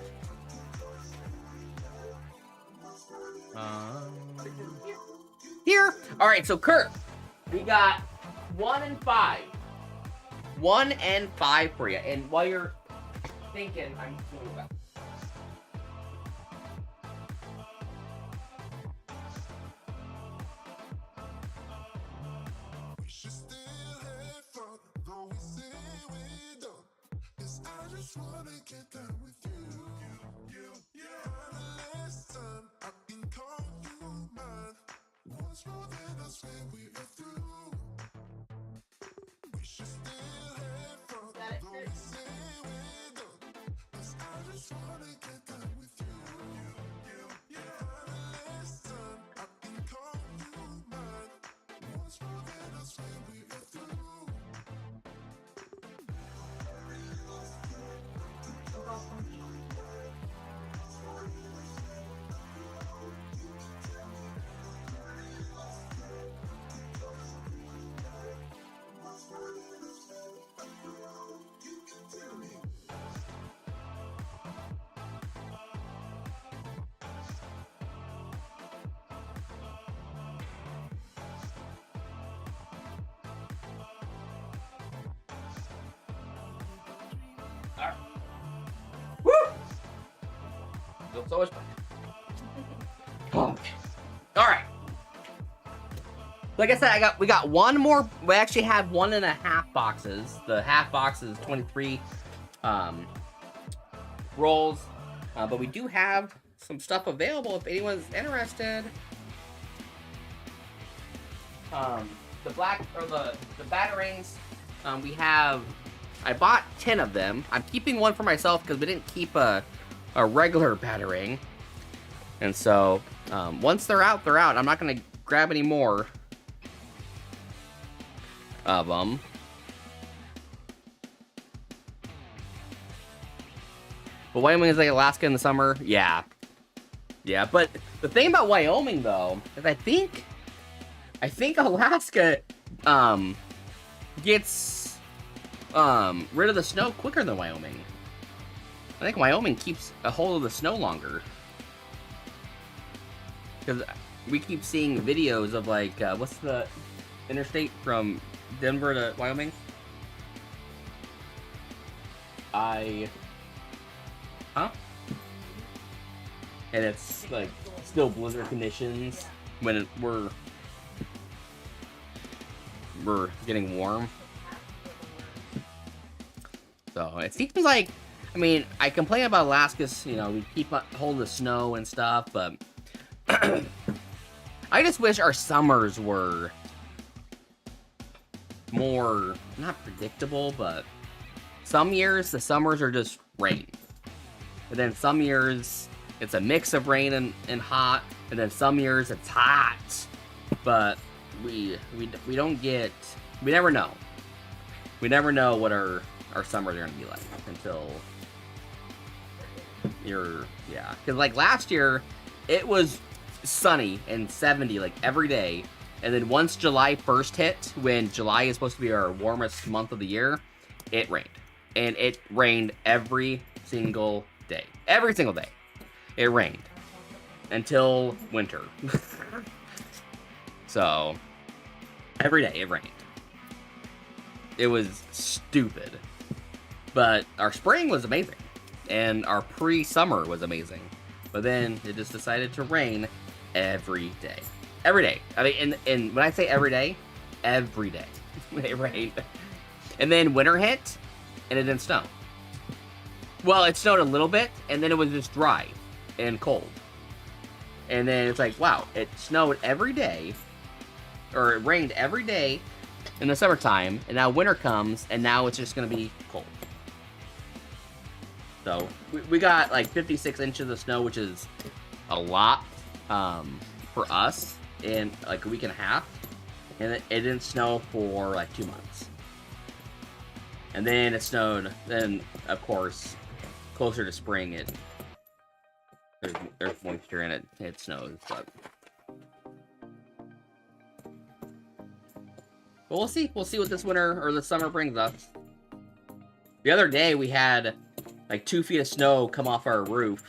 Here. All right, so Kurt, we got 1 and 5. 1 and 5 for you. And while you're thinking, I'm doing that. should still have fun, though we say we don't. 'Cause I just wanna get down with you. For the last time, I can call you mine. Once more, then I swear we are through. We should still have fun, though we say we don't. 'Cause I just wanna get down with you. For the last time, I can call you mine. Once more, then I swear we are through. Alright. Woo! Feels so much better. Alright. Like I said, we got one more. We actually have 1.5 boxes. The half box is 23 rolls. But we do have some stuff available if anyone's interested. The black or the batarangs, we have. I bought 10 of them. I'm keeping one for myself because we didn't keep a regular batarang. And so once they're out, they're out. I'm not gonna grab any more of them. But Wyoming is like Alaska in the summer. Yeah. Yeah, but the thing about Wyoming though is I think Alaska gets rid of the snow quicker than Wyoming. I think Wyoming keeps a hold of the snow longer. Because we keep seeing videos of like, what's the interstate from Denver to Wyoming? And it's like still blizzard conditions when we're getting warm. So it seems like, I mean, I complain about Alaska's, you know, we keep hold of the snow and stuff, but I just wish our summers were more, not predictable, but some years the summers are just rain. And then some years it's a mix of rain and hot, and then some years it's hot. But we don't get, we never know. We never know what our summers are gonna be like until yeah. Cause like last year, it was sunny and 70 like every day. And then once July 1st hit, when July is supposed to be our warmest month of the year, it rained. And it rained every single day. Every single day. It rained. Until winter. So, every day it rained. It was stupid. But our spring was amazing. And our pre-summer was amazing. But then it just decided to rain every day. Every day. I mean, and when I say every day it rained. And then winter hit, and it didn't snow. Well, it snowed a little bit, and then it was just dry and cold. And then it's like, wow, it snowed every day, or it rained every day in the summertime, and now winter comes, and now it's just going to be cold. So, we got like 56 inches of snow, which is a lot for us in like a week and a half. And it didn't snow for like 2 months. And then it snowed, then of course, closer to spring, there's moisture in it, it snows, but we'll see what this winter or the summer brings us. The other day we had like 2 feet of snow come off our roof,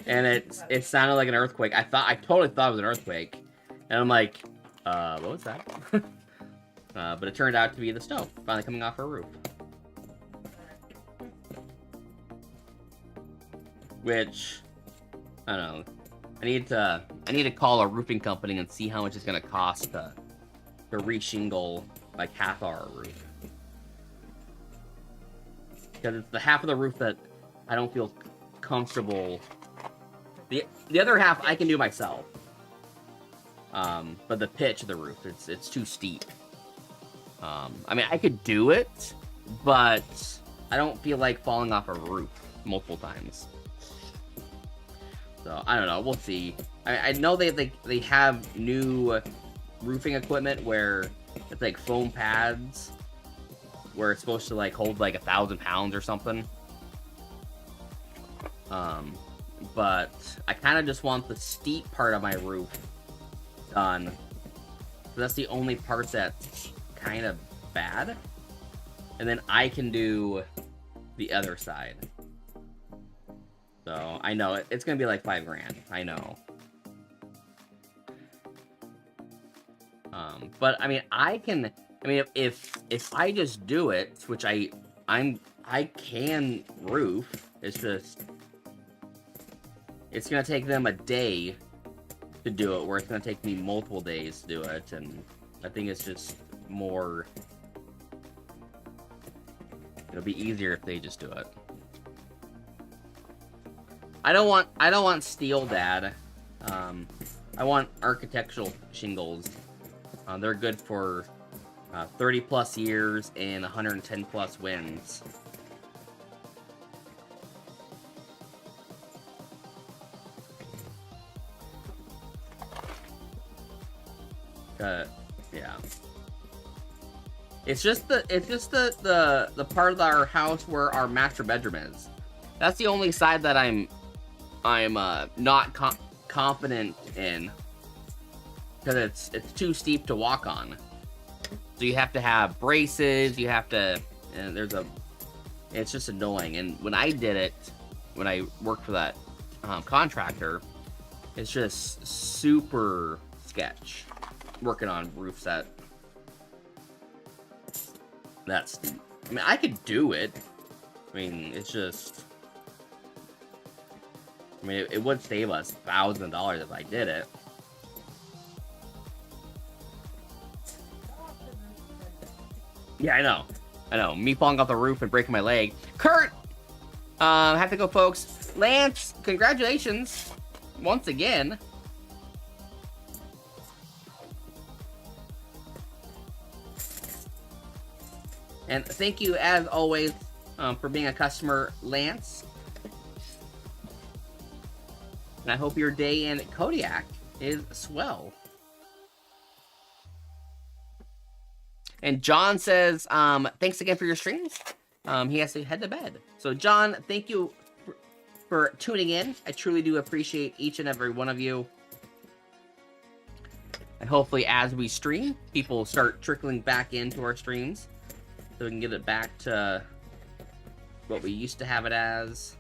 and it sounded like an earthquake. I totally thought it was an earthquake, and I'm like, what was that? But it turned out to be the snow finally coming off our roof. Which, I don't know. I need to call a roofing company and see how much it's gonna cost to to re-shingle like half our roof. Because it's the half of the roof that I don't feel comfortable. The other half I can do myself. But the pitch of the roof, it's too steep. I mean, I could do it, but I don't feel like falling off a roof multiple times. So I don't know. We'll see. I know they have new roofing equipment where it's like foam pads, where it's supposed to like hold like 1,000 pounds or something. But I kind of just want the steep part of my roof done. So that's the only part that's kind of bad. And then I can do the other side. So I know it's gonna be like $5,000. I know. But I mean, if I just do it, which I can roof. It's gonna take them a day to do it, where it's gonna take me multiple days to do it, and I think it's just more. It'll be easier if they just do it. I don't want steel, Dad. I want architectural shingles. They're good for 30 plus years and 110 plus winds. Yeah. It's just the part of our house where our master bedroom is. That's the only side that I'm not confident in, because it's too steep to walk on. So you have to have braces. You have to, and it's just annoying. And when I did it, when I worked for that contractor, it's just super sketch working on roofs that's steep. I mean, I could do it. I mean, it's just. I mean, it would save us $1,000 if I did it. Yeah, I know. Me falling off the roof and breaking my leg. Kurt! Have to go, folks. Lance, congratulations. Once again. And thank you, as always, for being a customer, Lance. And I hope your day in Kodiak is swell. And John says, thanks again for your streams. He has to head to bed. So, John, thank you for tuning in. I truly do appreciate each and every one of you. And hopefully, as we stream, people start trickling back into our streams, so we can get it back to what we used to have it as.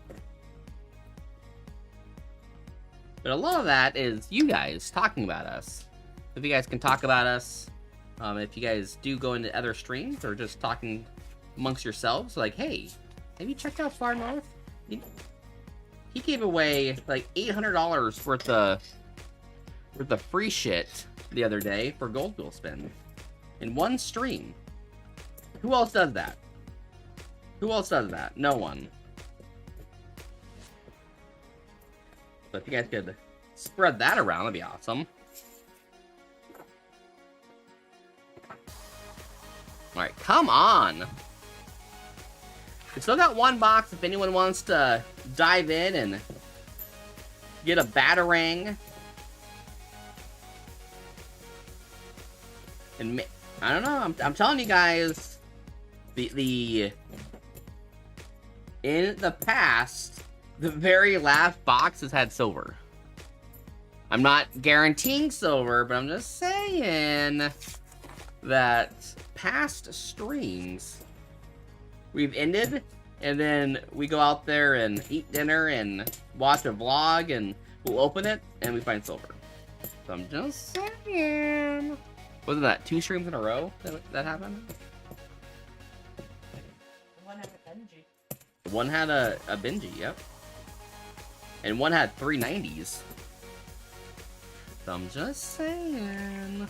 But a lot of that is you guys talking about us. If you guys can talk about us, if you guys do go into other streams or just talking amongst yourselves, like, hey, have you checked out Far North? He gave away like $800 worth of free shit the other day for Gold Wheel spin in one stream. Who else does that? Who else does that? No one. But if you guys could spread that around, that'd be awesome. Alright, come on! We still got one box if anyone wants to dive in and get a Batarang. And I don't know, I'm telling you guys, in the past, the very last box has had silver. I'm not guaranteeing silver, but I'm just saying that past streams we've ended, and then we go out there and eat dinner and watch a vlog, and we'll open it and we find silver. So I'm just saying. Wasn't that 2 streams in a row that happened? One had a Benji. One had a Benji, yep. And one had 390s. So I'm just saying.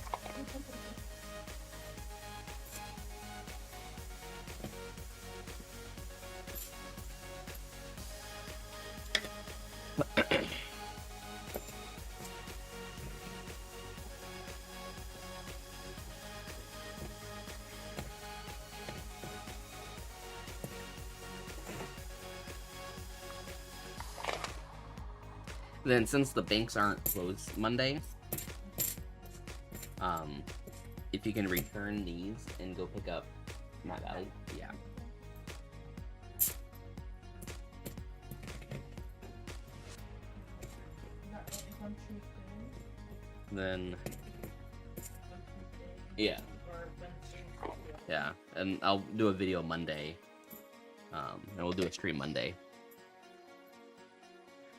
Then since the banks aren't closed Monday, if you can return these and go pick up Matt Valley, yeah. On Tuesday, Then on Tuesday, yeah, or Wednesday. yeah, and I'll do a video Monday, and we'll do a stream Monday,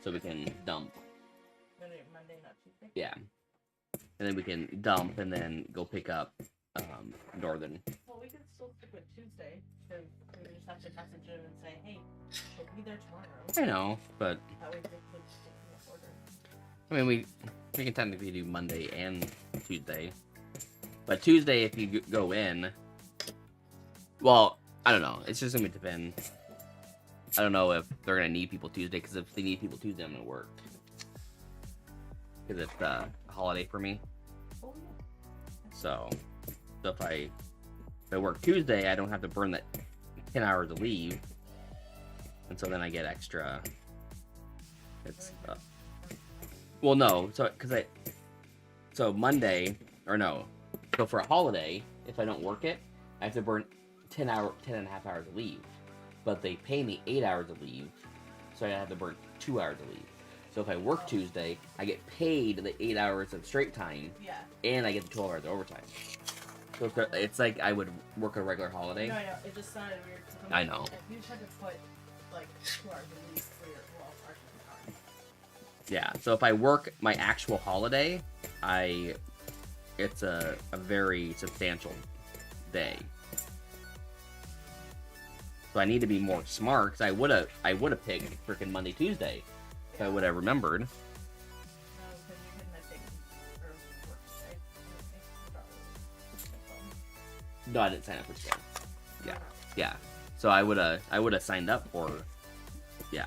so we can dump. Monday, not Tuesday. Yeah, and then we can dump and then go pick up Northern. Well, we could still stick with Tuesday, because we just have to message him and say, hey, we'll be there tomorrow. I know, but That way they could stick in the order. I mean we can technically do Monday and Tuesday, but Tuesday if you go in, well, I don't know. It's just gonna depend. I don't know if they're gonna need people Tuesday, because if they need people Tuesday, I'm gonna work. Because it's a holiday for me. Oh, yeah. So if I work Tuesday, I don't have to burn that 10 hours of leave, and so then I get extra. It's well, no, so Monday, or no, so for a holiday, if I don't work it, I have to burn 10 and a half hours of leave, but they pay me 8 hours of leave, so I have to burn 2 hours of leave. So if I work Tuesday, I get paid the 8 hours of straight time, Yeah. and I get the 12 hours of overtime. So it's like I would work a regular holiday. No, yeah, it just sounded weird. 'Cause I know. If you just had to put, like, 2 hours of leave for your, well, actually, an hour. Yeah, so if I work my actual holiday, it's a very substantial day. So I need to be more smart, because I would have picked freaking Monday, Tuesday, if I would have remembered. No, because you couldn't, I think, or work today. No, I didn't sign up for today. Yeah, yeah. So I would have signed up for, yeah.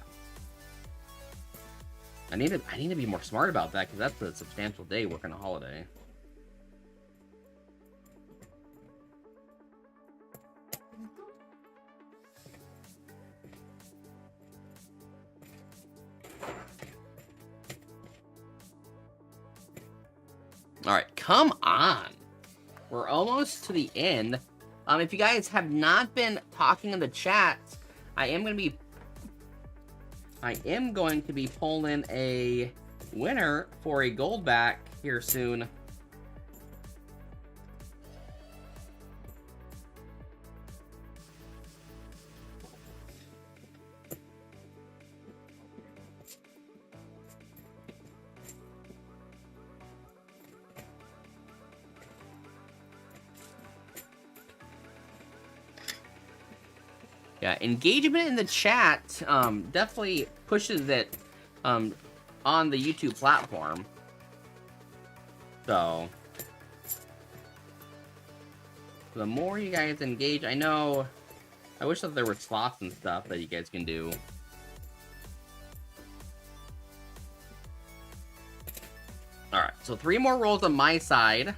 I need to be more smart about that, because that's a substantial day working a holiday. All right, come on. We're almost to the end. If you guys have not been talking in the chat, I am going to be pulling a winner for a gold back here soon. Yeah, engagement in the chat definitely pushes it on the YouTube platform. So the more you guys engage, I wish that there were slots and stuff that you guys can do. All right, so 3 more rolls on my side.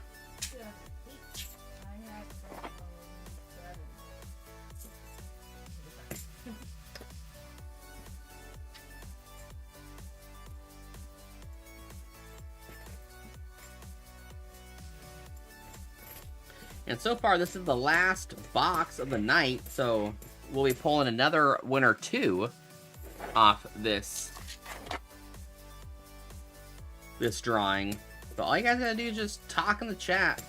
And so far, this is the last box of the night, so we'll be pulling another winner 2 off this drawing. So all you guys gotta do is just talk in the chat,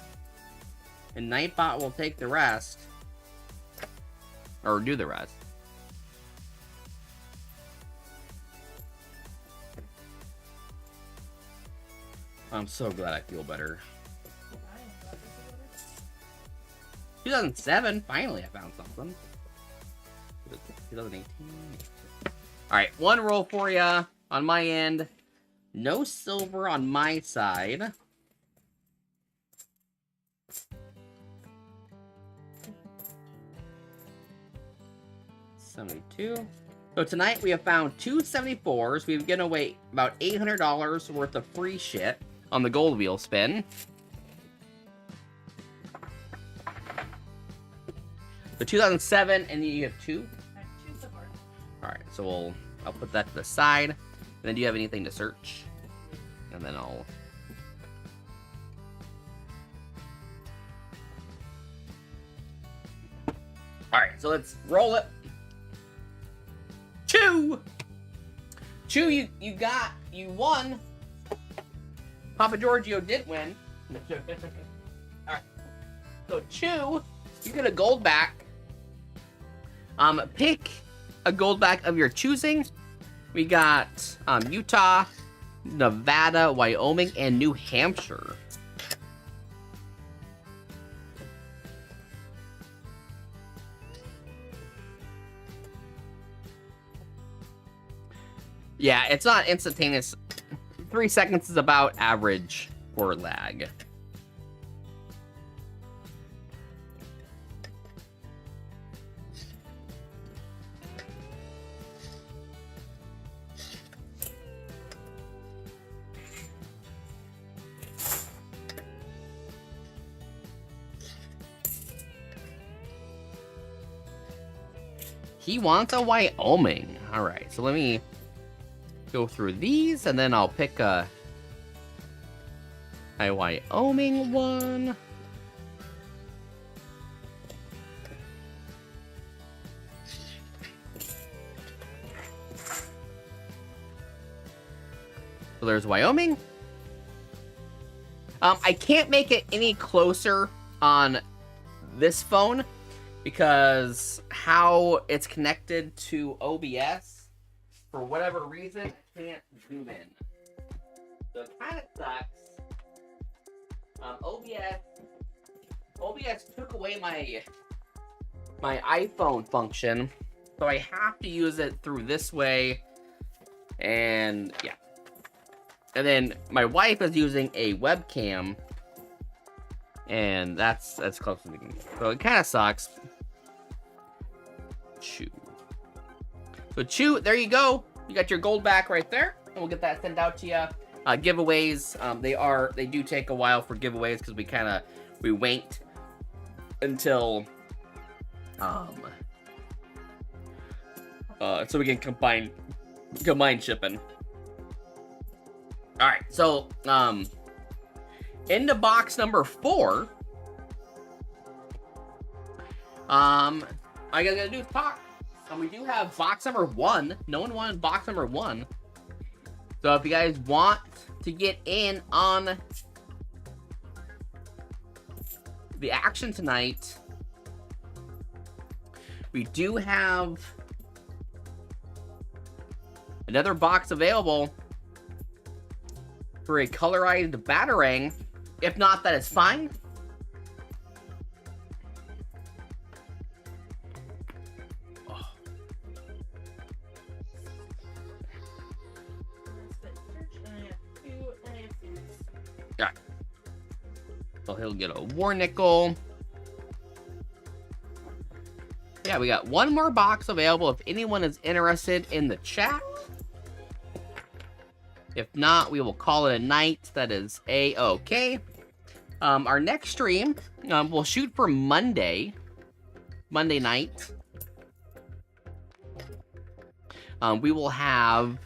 and Nightbot will take the rest, or do the rest. I'm so glad I feel better. 2007, finally I found something. 2018. Alright, 1 roll for ya on my end. No silver on my side. $72. So tonight we have found 2 74s. We've given away about $800 worth of free shit on the gold wheel spin. The 2007, and you have 2? I have 2 so far. Alright, so I'll put that to the side. then do you have anything to search? And then I'll... Alright, so let's roll it. Chew! Chew, you won. Papa Giorgio did win. Alright. So Chew, you get a gold back. Pick a gold back of your choosing. We got Utah, Nevada, Wyoming, and New Hampshire. Yeah, it's not instantaneous. 3 seconds is about average for lag. He wants a Wyoming. All right, so let me go through these, and then I'll pick a Wyoming one. So there's Wyoming. I can't make it any closer on this phone because how it's connected to OBS, for whatever reason, I can't zoom in. So it kind of sucks. OBS took away my iPhone function, so I have to use it through this way, and yeah. And then my wife is using a webcam, and that's close to the game. So it kind of sucks. Chew. So Chew, there you go. You got your gold back right there, and we'll get that sent out to you. Giveaways, they do take a while for giveaways because we wait until so we can combine shipping. All right, so into box number 4. All I gotta do is talk. We do have box number 1. No one wanted box number 1. So if you guys want to get in on the action tonight, we do have another box available for a colorized Batarang. If not, that is fine. Yeah. So he'll get a war nickel. Yeah, we got one more box available if anyone is interested in the chat. If not, we will call it a night. That is A-okay. Our next stream, we'll shoot for Monday night. We will have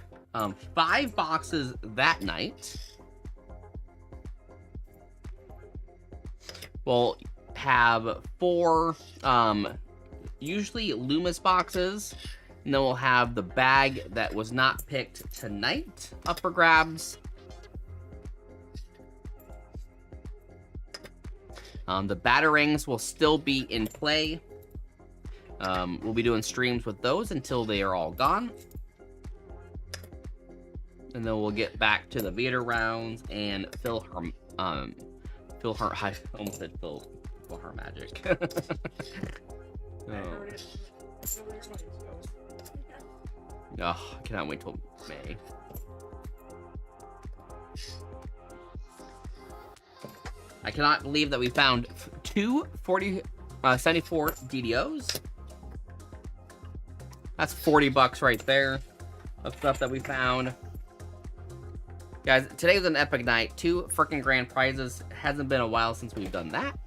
5 boxes that night. We'll have 4 usually Loomis boxes, and then we'll have the bag that was not picked tonight up for grabs. The Batarangs will still be in play. We'll be doing streams with those until they are all gone. And then we'll get back to the Vader rounds and fill her, I almost said fill her magic. Oh. Oh, I cannot wait till May. I cannot believe that we found 2 74 DDOs. That's $40 right there of stuff that we found. Guys, today was an epic night. 2 freaking grand prizes. Hasn't been a while since we've done that.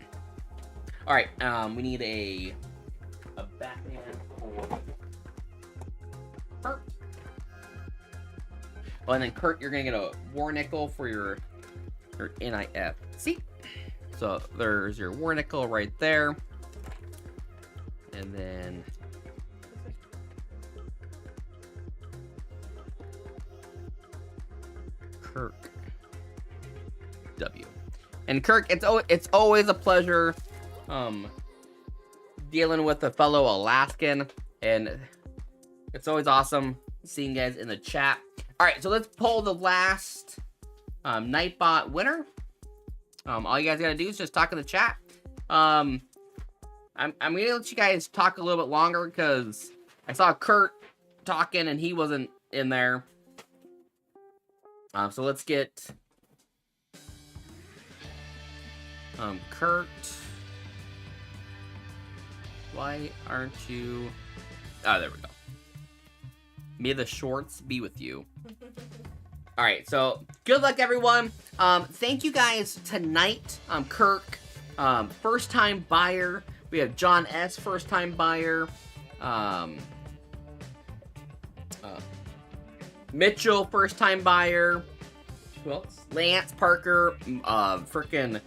All right, we need a Batman for her. Oh, and then Kurt, you're gonna get a war nickel for your NIF. See? So there's your war nickel right there. And then Kirk W. And Kirk, it's always a pleasure dealing with a fellow Alaskan, and it's always awesome seeing you guys in the chat. All right, so let's pull the last Nightbot winner. All you guys gotta do is just talk in the chat. I'm gonna let you guys talk a little bit longer because I saw Kurt talking and he wasn't in there. So let's get Kurt. Why aren't you? Oh, there we go. May the shorts be with you. All right, so good luck, everyone. Thank you guys tonight. Kirk, first-time buyer. We have John S., first-time buyer. Mitchell, first-time buyer. Who else? Lance Parker, freaking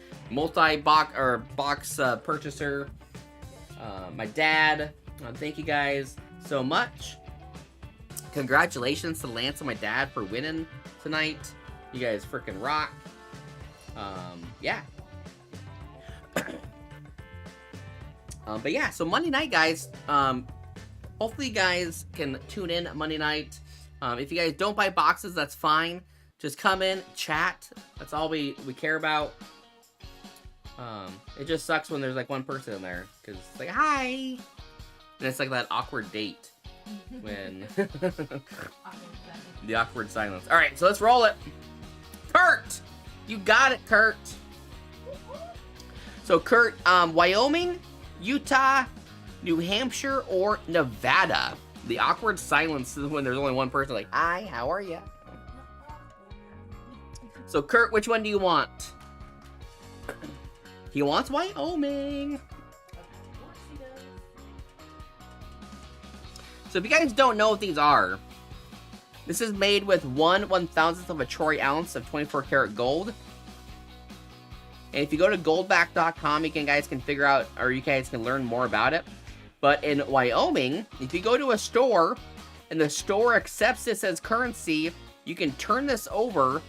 box purchaser. My dad. Thank you guys so much. Congratulations to Lance and my dad for winning tonight. You guys freaking rock. Yeah. But yeah, so Monday night, guys. Hopefully you guys can tune in Monday night. If you guys don't buy boxes, that's fine. Just come in, chat. That's all we care about. It just sucks when there's like one person in there, because it's like, hi! And it's like that awkward date. When the awkward silence. All right, so let's roll it. Kurt, you got it, Kurt. So Kurt, Wyoming, Utah, New Hampshire, or Nevada. The awkward silence is when there's only one person. Like, hi, how are you? So Kurt, which one do you want? He wants Wyoming. So if you guys don't know what these are, this is made with 1/1000th of a troy ounce of 24 karat gold. And if you go to goldback.com, you guys can figure out, or you guys can learn more about it. But in Wyoming, if you go to a store and the store accepts this as currency, you can turn this over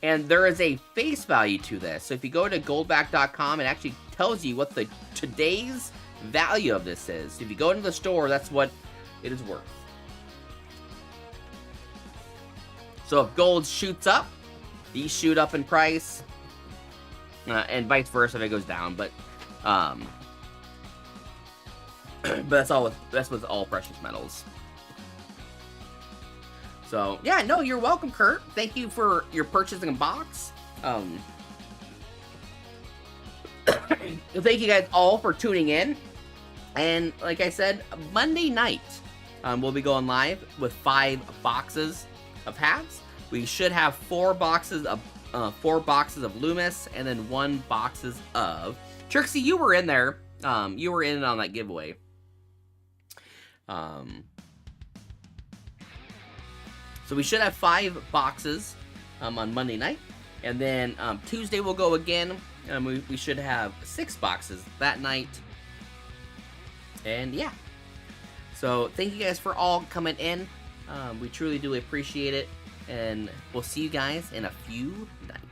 and there is a face value to this. So if you go to goldback.com, it actually tells you what the today's value of this is. So if you go into the store, that's what it is worth. So if gold shoots up, these shoot up in price, and vice versa if it goes down. But that's with all precious metals. So yeah, no, you're welcome, Kurt. Thank you for your purchasing a box. Thank you guys all for tuning in. And like I said, Monday night, we'll be going live with 5 boxes of hats. We should have 4 boxes of Loomis, and then 1 boxes of Trixie. You were in there. You were in on that giveaway. So we should have 5 boxes on Monday night, and then Tuesday we'll go again. We should have 6 boxes that night. And yeah, so thank you guys for all coming in. We truly do appreciate it, and we'll see you guys in a few nights.